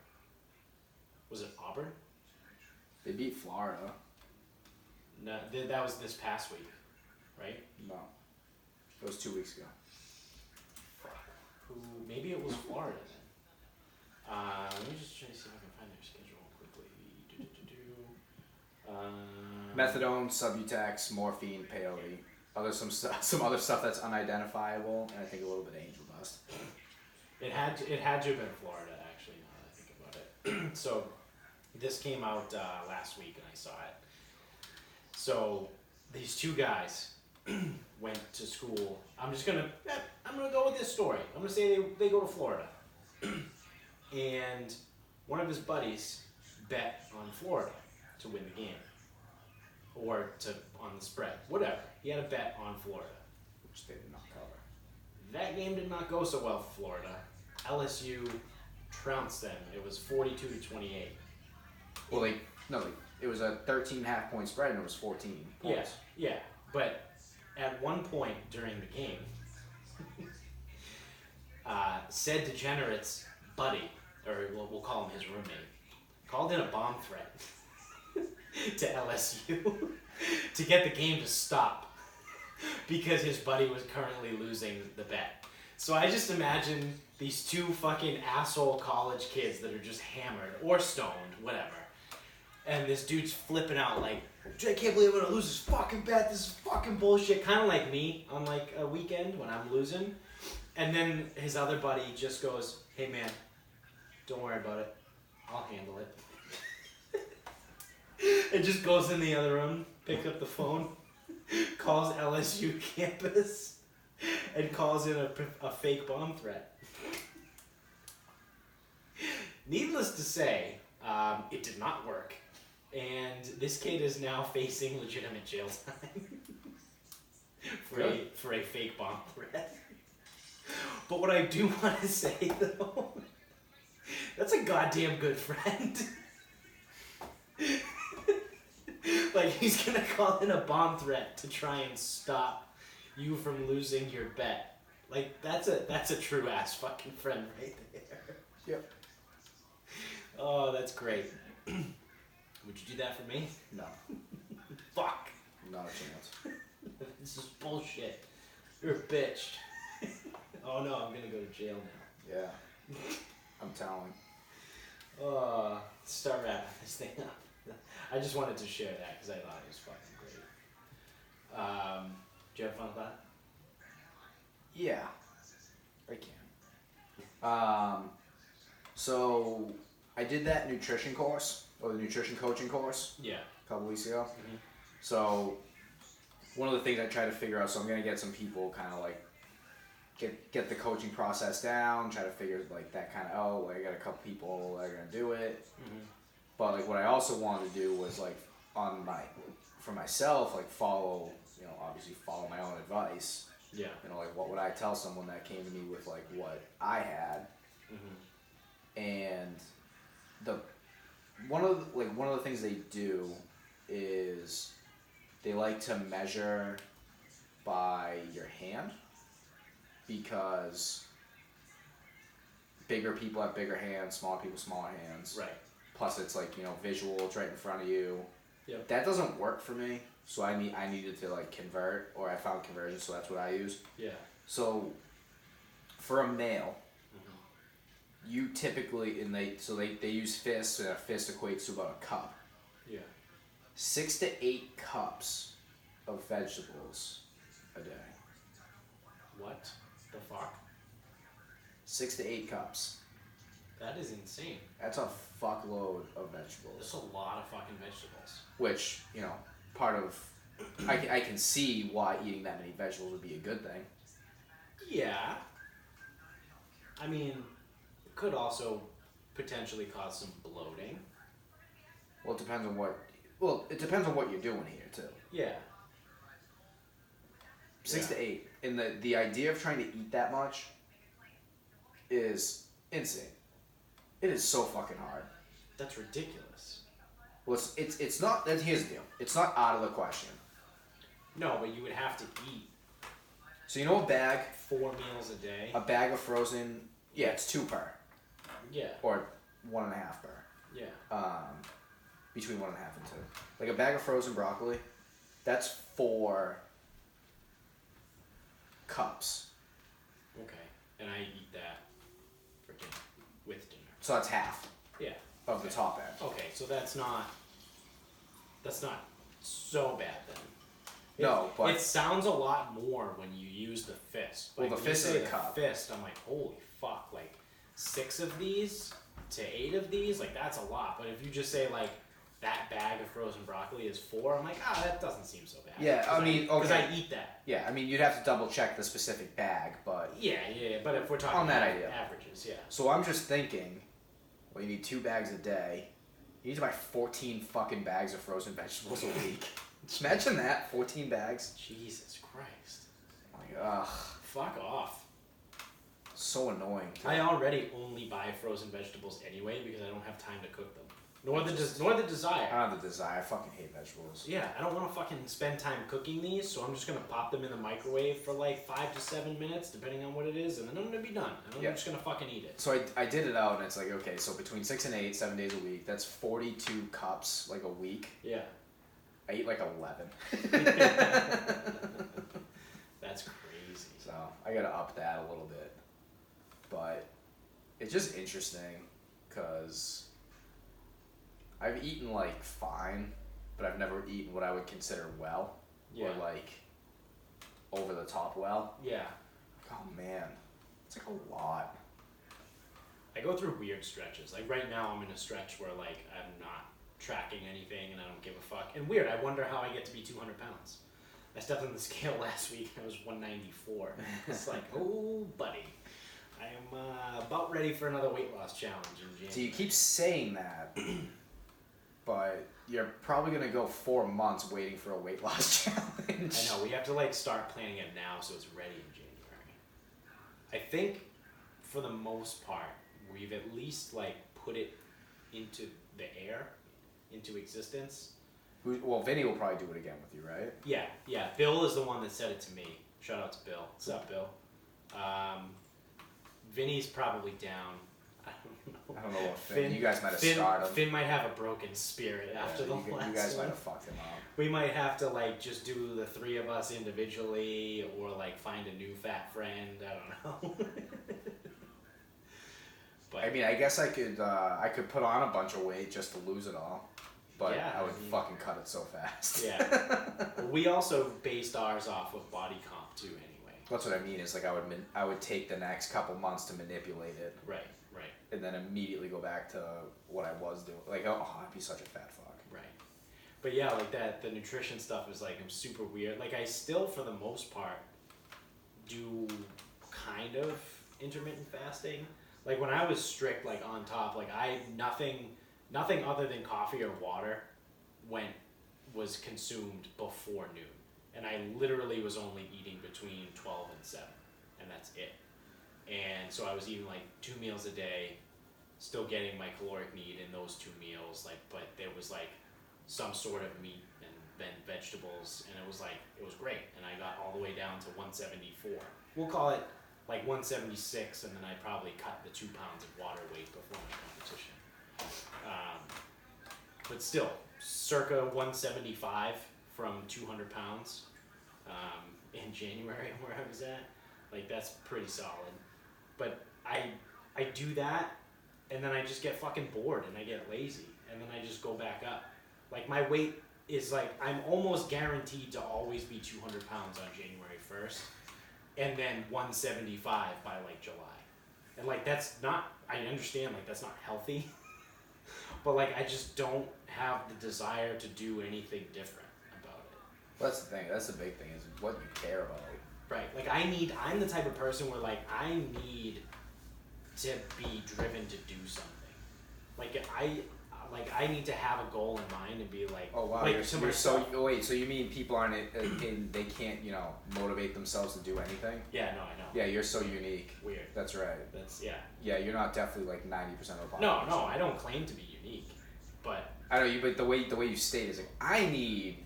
Was it Auburn? They beat Florida. No, that was this past week, right? No. It was 2 weeks ago. Who? Maybe it was Florida then. Let me just try to see if I can find their schedule quickly. Methadone, Subutex, morphine, peyote. Some other stuff that's unidentifiable, and I think a little bit of angel dust. It had to have been Florida, actually, now that I think about it. So this came out last week, and I saw it. So these two guys went to school. I'm gonna go with this story. I'm gonna say they go to Florida, and one of his buddies bet on Florida to win the game, or on the spread, whatever. He had a bet on Florida, Which they did not cover. That game did not go so well for Florida. LSU trounced them. It was 42-28. Well, it was a 13.5 point spread, and it was 14 points. Yeah. But at one point during the game, said degenerate's buddy, or we'll call him his roommate, called in a bomb threat to LSU to get the game to stop because his buddy was currently losing the bet. So I just imagine these two fucking asshole college kids that are just hammered or stoned, whatever. And this dude's flipping out like, I can't believe I'm gonna lose this fucking bet. This is fucking bullshit. Kind of like me on like a weekend when I'm losing. And then his other buddy just goes, hey man, don't worry about it. I'll handle it. And just goes in the other room, picks up the phone, calls LSU campus, and calls in a fake bomb threat. Needless to say, it did not work. And this kid is now facing legitimate jail time for a fake bomb threat. But what I do want to say, though, that's a goddamn good friend. Like, he's gonna call in a bomb threat to try and stop you from losing your bet. Like, that's a true ass fucking friend right there. Yep. Oh, that's great. Would you do that for me? No. Fuck. Not a chance. This is bullshit. You're a bitch. Oh no, I'm gonna go to jail now. Yeah. I'm telling. Start wrapping this thing up. I just wanted to share that because I thought it was fucking great. Do you have fun with that? Yeah. I can. So I did that nutrition course, or the nutrition coaching course, Yeah. a couple weeks ago. Mm-hmm. So one of the things I try to figure out, so I'm gonna get some people kind of like get the coaching process down, try to figure like that kind of out. Like I got a couple people that are gonna do it, but like what I also wanted to do was like for myself, like follow, obviously follow my own advice. Yeah. Like what would I tell someone that came to me with like what I had, and one of the things they do is they like to measure by your hand, because bigger people have bigger hands, smaller people smaller hands. Right. Plus it's like, visual, it's right in front of you. Yep. That doesn't work for me, so I needed to like convert, or I found conversion, so that's what I use. Yeah. So for a male, you typically, they use fists, and a fist equates to about a cup. Yeah. 6 to 8 cups of vegetables a day. What the fuck? 6 to 8 cups. That is insane. That's a fuckload of vegetables. That's a lot of fucking vegetables. Which, part of... I can see why eating that many vegetables would be a good thing. Yeah. I mean, it could also potentially cause some bloating. Well, it depends on what you're doing here, too. Yeah. 6 to 8. And the idea of trying to eat that much is insane. It is so fucking hard. That's ridiculous. Well, it's not. Here's the deal. It's not out of the question. No, but you would have to eat So a bag, 4 meals a day. a bag of frozen. Yeah, it's 2 per, Yeah. or 1.5 per. Yeah. Between 1.5 and 2. Like a bag of frozen broccoli, that's 4 cups. Okay. And I eat that for dinner, with dinner. So that's half Yeah. of the top end. Okay, so that's not so bad then. No, but it sounds a lot more when you use the fist. Well, the when you fist is say a cup. Fist, I'm like, holy fuck! Like 6 of these to 8 of these, like that's a lot. But if you just say like that bag of frozen broccoli is 4, I'm like, that doesn't seem so bad. Yeah, I mean, because okay. I eat that. Yeah, I mean, you'd have to double check the specific bag, but Yeah. But if we're talking On that about idea. averages, yeah. so I'm just thinking, well, you need 2 bags a day. You need to buy 14 fucking bags of frozen vegetables a week. Imagine that, 14 bags. Jesus Christ. Like, ugh, Fuck off. so annoying. I already only buy frozen vegetables anyway because I don't have time to cook them. Nor the desire. I don't have the desire. I fucking hate vegetables. Yeah, I don't want to fucking spend time cooking these, so I'm just gonna pop them in the microwave for like 5 to 7 minutes, depending on what it is, and then I'm gonna be done. And I'm just gonna fucking eat it. So I did it out, and it's like, okay, so between 6 and 8, 7 days a week, that's 42 cups, like a week. Yeah. I eat like 11. That's crazy. So I gotta up that a little bit. But it's just interesting, because I've eaten like fine, but I've never eaten what I would consider well. Yeah. Or like over the top well. Yeah. Oh man, it's like a lot. I go through weird stretches. Like right now I'm in a stretch where like I'm not tracking anything and I don't give a fuck. And weird, I wonder how I get to be 200 pounds. I stepped on the scale last week and I was 194. It's like, oh buddy, I am about ready for another weight loss challenge in January. So you keep saying that, but you're probably gonna go 4 months waiting for a weight loss challenge. I know, we have to like start planning it now so it's ready in January. I think for the most part, we've at least like put it into the air, into existence. Well, Vinny will probably do it again with you, right? Yeah. Bill is the one that said it to me. Shout out to Bill. What's up, Bill? Vinny's probably down. I don't know what Finn. You guys might have scarred him. Finn might have a broken spirit after the last one. You guys might have fucked him up. We might have to like just do the three of us individually, or like find a new fat friend. I don't know. But I mean, I guess I could put on a bunch of weight just to lose it all, but yeah, I would fucking cut it so fast. Yeah. We also based ours off of body comp too, anyway. That's what I mean. Is like I would take the next couple months to manipulate it. Right. And then immediately go back to what I was doing. Like, oh, I'd be such a fat fuck. Right. But yeah, like that, the nutrition stuff is like, I'm super weird. Like, I still, for the most part, do kind of intermittent fasting. Like, when I was strict, like, on top, like, nothing other than coffee or water was consumed before noon. And I literally was only eating between 12 and 7. And that's it. And so I was eating like 2 meals a day, still getting my caloric need in those 2 meals, like, but there was like some sort of meat and then vegetables, and it was great. And I got all the way down to 174. We'll call it like 176, and then I probably cut the 2 pounds of water weight before my competition. But still, circa 175 from 200 pounds in January where I was at. Like, that's pretty solid. But I do that, and then I just get fucking bored, and I get lazy, and then I just go back up. Like, my weight is like, I'm almost guaranteed to always be 200 pounds on January 1st, and then 175 by like July. And like, that's not, I understand, like, that's not healthy, but like, I just don't have the desire to do anything different about it. Well, that's the thing. That's the big thing, is what you care about. Right, like I'm the type of person where like I need to be driven to do something. Like I need to have a goal in mind and be like, oh wow, like, you're so wait, so you mean people aren't they can't motivate themselves to do anything? Yeah, no, I know. Yeah, you're so unique. Weird. That's right. That's yeah. Yeah, you're not definitely like 90% of the population. No, I don't claim to be unique, but I know you. But the way you state is like, I need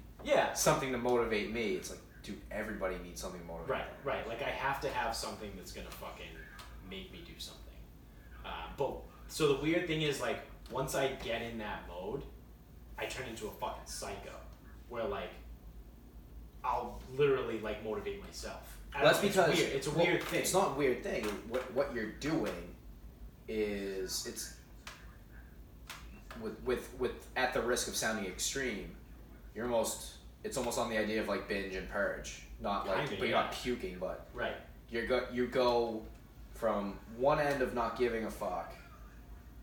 something to motivate me. It's like, dude, everybody needs something to motivate them. Right. Like, I have to have something that's gonna fucking make me do something. But so the weird thing is, like, once I get in that mode, I turn into a fucking psycho, where like I'll literally like motivate myself. Well, that's because it's weird. It's a weird thing. It's not a weird thing. What you're doing is it's with at the risk of sounding extreme, it's almost on the idea of like binge and purge, not like, Kinda, but you're not puking, but right. You go from one end of not giving a fuck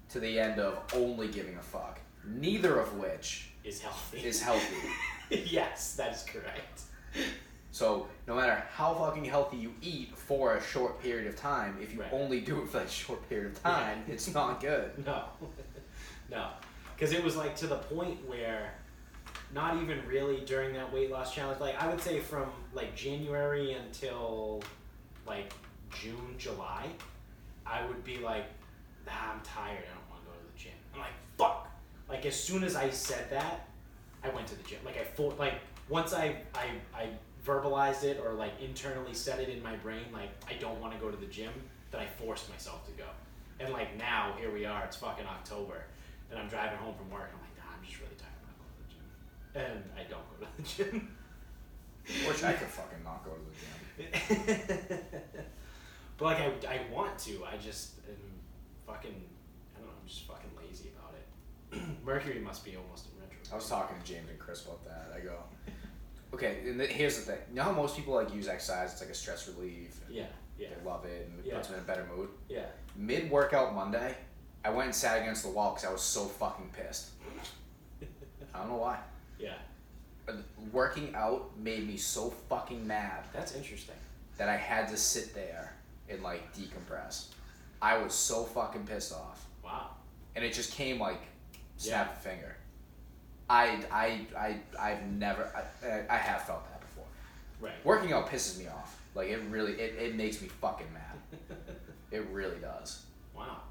to the end of only giving a fuck, neither of which is healthy. Yes, that is correct. So no matter how fucking healthy you eat for a short period of time, if you only do it for that short period of time, it's not good. No, because it was like to the point where not even really during that weight loss challenge, like I would say from like January until like June, July, I would be like, I'm tired, I don't want to go to the gym. I'm like, fuck. Like, as soon as I said that, I went to the gym. Like, once I verbalized it or like internally said it in my brain, like, I don't want to go to the gym, then I forced myself to go. And like now, here we are, it's fucking October, and I'm driving home from work, and I'm like, nah, I'm just really tired, I'm not going to the gym. And I don't go to the gym. Wish I could fucking not go to the gym. But like, I want to, I just am fucking, I don't know, I'm just fucking lazy about it. Mercury must be almost in retro. I was talking to James and Chris about that. I go, okay, and here's the thing. You know how most people like use exercise? It's like a stress relief. Yeah. They love it, and it puts them in a better mood. Yeah. Mid-workout Monday, I went and sat against the wall because I was so fucking pissed. I don't know why. Yeah. Working out made me so fucking mad. That's interesting. That I had to sit there and like decompress. I was so fucking pissed off. Wow. And it just came like snap a finger. I've never I have felt that before. Right. Working out pisses me off. Like it really it makes me fucking mad. It really does. Wow.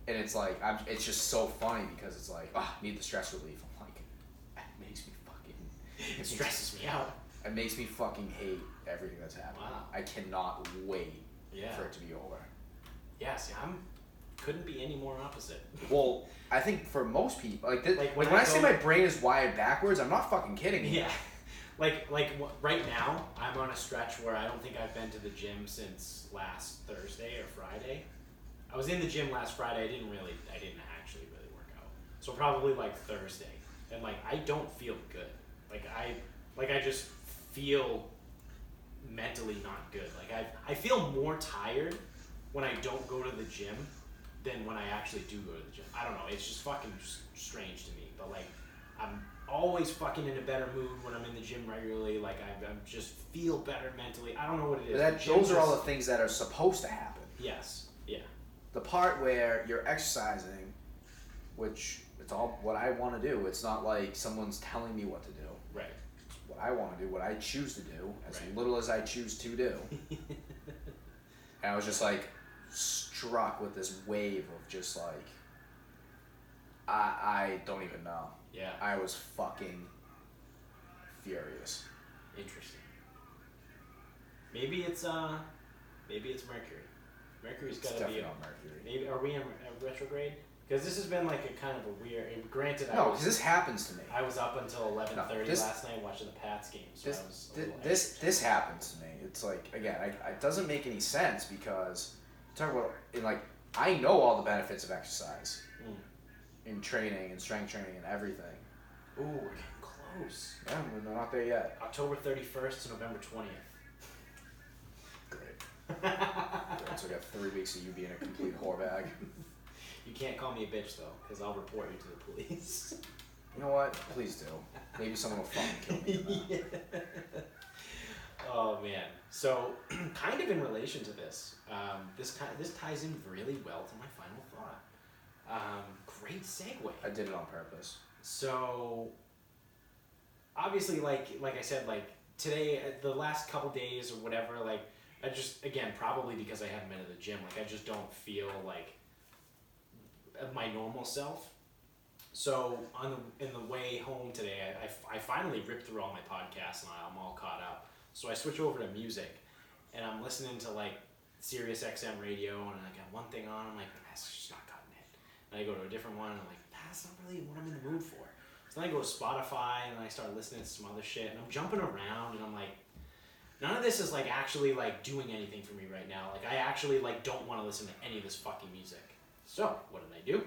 And it's like it's just so funny because it's like, need the stress relief. I'm like, it makes me fucking it stresses me out. It makes me fucking hate everything that's happening. Wow. I cannot wait for it to be over. Yeah, see, couldn't be any more opposite. Well, I think for most people, when I I say my brain is wired backwards, I'm not fucking kidding you. Yeah. Right now, I'm on a stretch where I don't think I've been to the gym since last Thursday or Friday. I was in the gym last Friday. I didn't actually really work out. So probably like Thursday, and like I don't feel good. I just feel mentally not good. Like I feel more tired when I don't go to the gym than when I actually do go to the gym. I don't know. It's just fucking strange to me. But like I'm always fucking in a better mood when I'm in the gym regularly. Like I just feel better mentally. I don't know what it is. Those are all the things that are supposed to happen. Yes. Yeah. The part where you're exercising, which it's all what I want to do. It's not like someone's telling me what to do. Right. It's what I want to do, what I choose to do, as Right. little as I choose to do. And I was just like struck with this wave of just like I don't even know. Yeah. I was fucking furious. Interesting. Maybe it's Mercury. Mercury's got to be on Mercury. Maybe are we in a retrograde? Because this has been like a kind of a weird. Granted, No, because this happens to me. I was up until 11:30 this- last night watching the Pats game, so I was a little this happens to me. It's like again, it doesn't make any sense because talk about I know all the benefits of exercise, in training and strength training and everything. Ooh, we're getting close. Yeah, we're not there yet. October 31st to November 20th. Great. Great. So we got 3 weeks of you being a complete whore bag. You can't call me a bitch though, because I'll report you to the police. You know what? Please do. Maybe someone will fucking kill me. Yeah. Oh man. So, kind of in relation to this, this ties in really well to my final thought. Great segue. I did it on purpose. So, obviously, like I said, like today, the last couple days or whatever, like I just again probably because I haven't been to the gym, like I just don't feel like my normal self. So in the way home today, I finally ripped through all my podcasts and I'm all caught up. So I switch over to music, and I'm listening to like Sirius XM radio, and I got one thing on. I'm like, that's just not cutting it. And I go to a different one, and I'm like, that's not really what I'm in the mood for. So then I go to Spotify, and I start listening to some other shit, and I'm jumping around, and I'm like, none of this is like actually like doing anything for me right now. Like I actually like don't want to listen to any of this fucking music. So what did I do?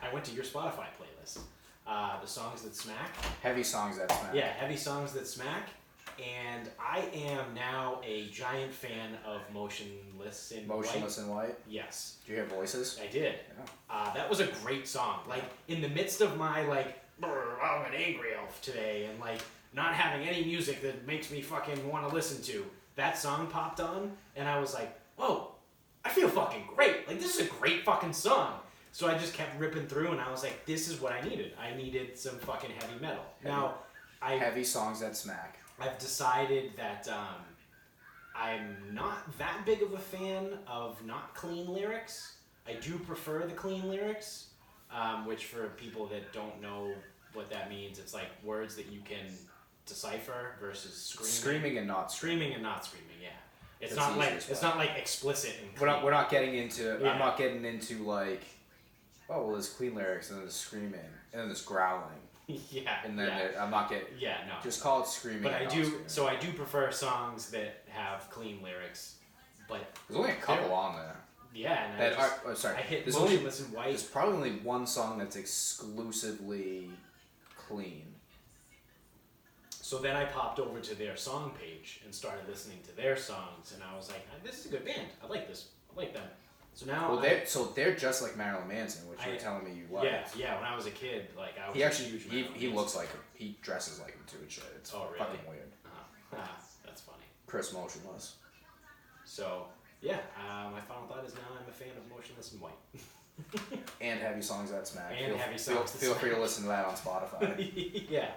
I went to your Spotify playlist. The songs that smack. Heavy songs that smack. Yeah, heavy songs that smack. And I am now a giant fan of Motionless in White. Motionless in White? Yes. Do you hear voices? I did. Yeah. That was a great song. Like, in the midst of my, like, I'm an angry elf today, and, like, not having any music that makes me fucking want to listen to, that song popped on, and I was like, whoa, I feel fucking great. Like, this is a great fucking song. So I just kept ripping through, and I was like, this is what I needed. I needed some fucking heavy metal. Heavy songs that smack. I've decided that I'm not that big of a fan of not clean lyrics. I do prefer the clean lyrics, which for people that don't know what that means, it's like words that you can decipher versus Screaming and not screaming and not screaming. Yeah, it's That's not like explicit and clean. we're not getting into. Yeah. I'm not getting into like, oh well, there's clean lyrics and then there's screaming and then there's growling. Yeah, And then I'm not getting. Yeah, no. Just call it screaming. But and I not do. screaming. So I do prefer songs that have clean lyrics. But There's only a couple on there. yeah, and I hit There's Motionless in White. There's probably only one song that's exclusively clean. So then I popped over to their song page and started listening to their songs, and I was like, "This is a good band. I like this. I like them." So now, they're just like Marilyn Manson, which you were telling me you liked. Yeah. When I was a kid, like I was He a actually huge he Marilyn dresses Manson. like him too and shit. It's Oh, really? fucking weird. That's funny. Chris Motionless. So yeah, my final thought is now I'm a fan of Motionless in White. And heavy songs that smack. And heavy songs that Feel free to smack. listen to that on Spotify. Yeah.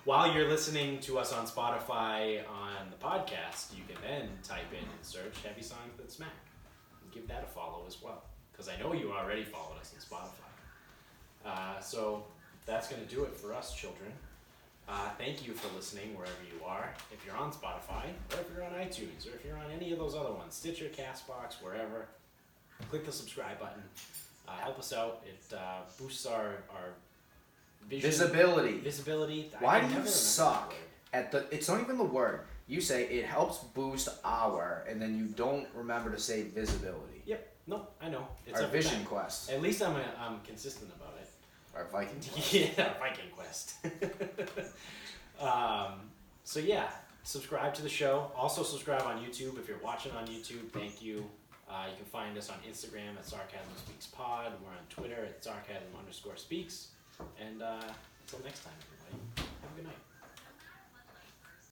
While you're listening to us on Spotify on the podcast, you can then type in and search Heavy Songs That Smack. And give that a follow as well. Because I know you already followed us on Spotify. So that's going to do it for us, children. Thank you for listening wherever you are. If you're on Spotify, or if you're on iTunes, or if you're on any of those other ones, Stitcher, CastBox, wherever. click the subscribe button. Help us out. It boosts our vision. Visibility. Why do you suck at the? It's not even the word. You say it helps boost our, and then you don't remember to say visibility. Yep. No, I know. It's our every vision time. quest. At least I'm consistent about it. Our Viking quest. Yeah, Viking quest. So yeah, subscribe to the show. Also subscribe on YouTube if you're watching on YouTube. Thank you. You can find us on Instagram at Sarcasm Speaks Pod. We're on Twitter at Sarcasm_Speaks. And until next time, everybody.